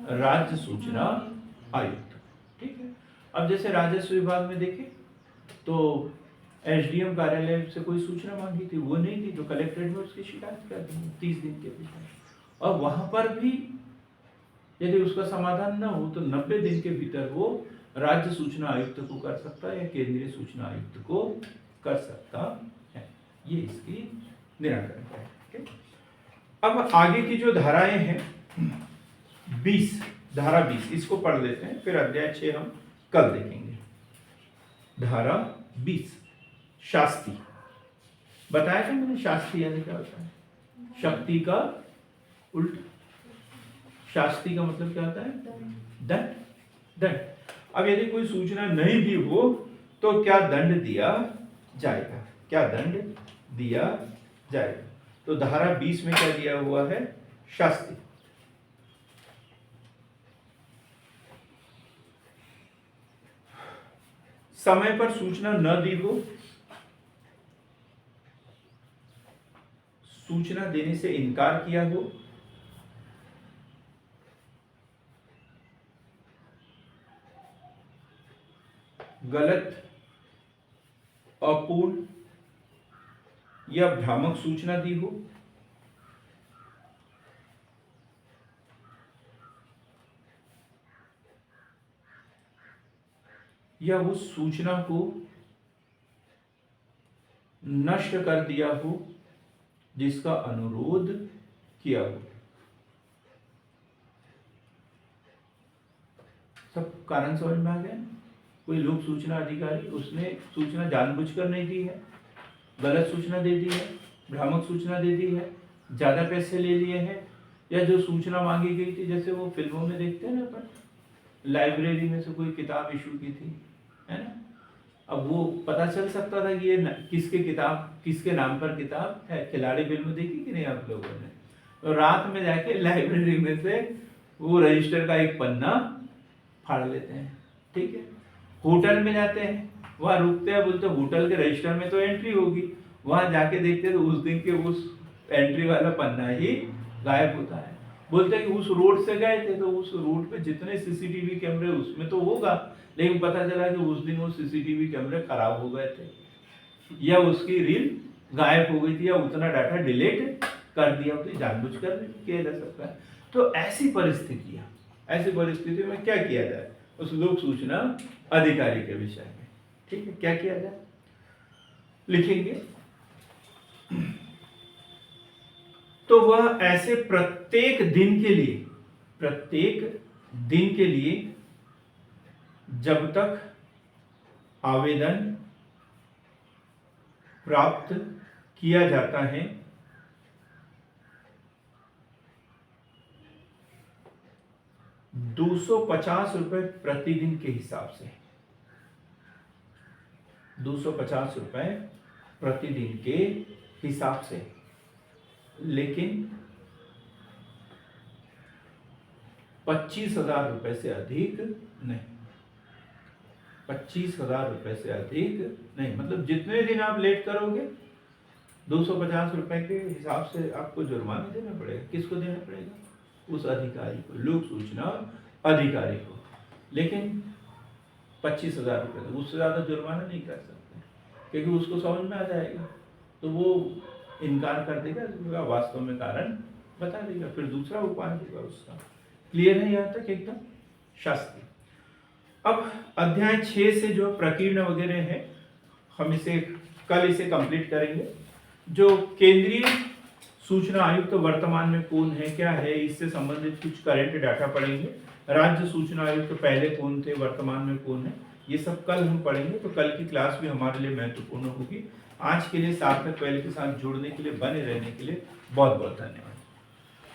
राज्य सूचना आयुक्त, ठीक है। अब जैसे राजस्व विभाग में देखें तो एसडीएम कार्यालय से कोई सूचना मांगी थी, वो नहीं थी, तो कलेक्ट्रेट में उसकी शिकायत कर दी 30 दिन के भीतर, और वहां पर भी यदि उसका समाधान न हो तो 90 दिन के भीतर वो राज्य सूचना आयुक्त को कर सकता है या केंद्रीय सूचना आयुक्त को कर सकता है। ये इसकी निराकरण है, ठीक है। अब आगे की जो धाराएं हैं 20, धारा 20 इसको पढ़ लेते हैं, फिर अध्याय 6 हम कल देखेंगे। धारा 20 शास्ति, बताया था मैंने शास्ति यानी क्या होता है? शक्ति का उल्टा। शास्ति का मतलब क्या होता है? दंड। दंड। अब यदि कोई सूचना नहीं भी हो तो क्या दंड दिया जाएगा? क्या दंड दिया जाएगा? तो धारा 20 में क्या दिया हुआ है? शास्ति। समय पर सूचना न दी हो, सूचना देने से इनकार किया हो, गलत, अपूर्ण या भ्रामक सूचना दी हो, या उस सूचना को नष्ट कर दिया हो जिसका अनुरोध किया हो। सब कारण समझ में आ गया? कोई लोक सूचना अधिकारी, उसने सूचना जानबूझकर नहीं दी है, गलत सूचना दे दी है, भ्रामक सूचना दे दी है, ज्यादा पैसे ले लिए हैं, या जो सूचना मांगी गई थी, जैसे वो फिल्मों में देखते हैं ना अपन, लाइब्रेरी में से कोई किताब इशू की थी, है ना, अब वो पता चल सकता था कि ये किसके नाम पर किताब है। खिलाड़ी फिल्म देखी कि नहीं आप लोगों ने? तो रात में जाके लाइब्रेरी में से वो रजिस्टर का एक पन्ना फाड़ लेते हैं, ठीक है। होटल में जाते हैं, वहां रुकते हैं, बोलते होटल के रजिस्टर में तो एंट्री होगी, वहां जाके देखते तो उस दिन के उस एंट्री वाला पन्ना ही गायब होता है। बोलते हैं कि उस रोड से गए थे तो उस रोड पे जितने सीसीटीवी कैमरे उसमें तो होगा, लेकिन पता चला कि उस दिन वो सीसीटीवी कैमरे खराब हो गए थे, या उसकी रील गायब हो गई थी, या उतना डाटा डिलीट कर दिया, तो जानबूझकर किया जा सकता है। तो ऐसी परिस्थितियों में क्या किया जाए, उस लोक सूचना अधिकारी के विषय में, ठीक है, क्या किया जाए लिखेंगे। तो वह ऐसे प्रत्येक दिन के लिए जब तक आवेदन प्राप्त किया जाता है ₹250 प्रतिदिन के हिसाब से, ₹250 प्रतिदिन के हिसाब से, लेकिन 25,000 रुपए से अधिक नहीं, 25,000 रुपए से अधिक नहीं। मतलब जितने दिन आप लेट करोगे 250 रुपए के हिसाब से आपको जुर्माना देना पड़ेगा। किसको देना पड़ेगा? उस अधिकारी को, लोक सूचना अधिकारी को। लेकिन 25,000 रुपए तक, उससे ज्यादा जुर्माना नहीं कर सकते, क्योंकि उसको समझ में आ जाएगा तो वो इनकार कर देगा, वास्तव में कारण बता देगा, फिर दूसरा उपाय होगा उसका। क्लियर है यहाँ तक एकदम? शास्त्री। अब अध्याय 6 से जो प्रकीर्ण वगैरह है, हम इसे कल कंप्लीट करेंगे। जो केंद्रीय सूचना आयुक्त वर्तमान में कौन है, क्या है, इससे संबंधित कुछ करंट डाटा पढ़ेंगे। राज्य सूचना आयुक्त पहले कौन थे, वर्तमान में कौन है, ये सब कल हम पढ़ेंगे। तो कल की क्लास भी हमारे लिए महत्वपूर्ण होगी। आज के लिए सार्थक पहले के साथ जुड़ने के लिए, बने रहने के लिए बहुत बहुत धन्यवाद।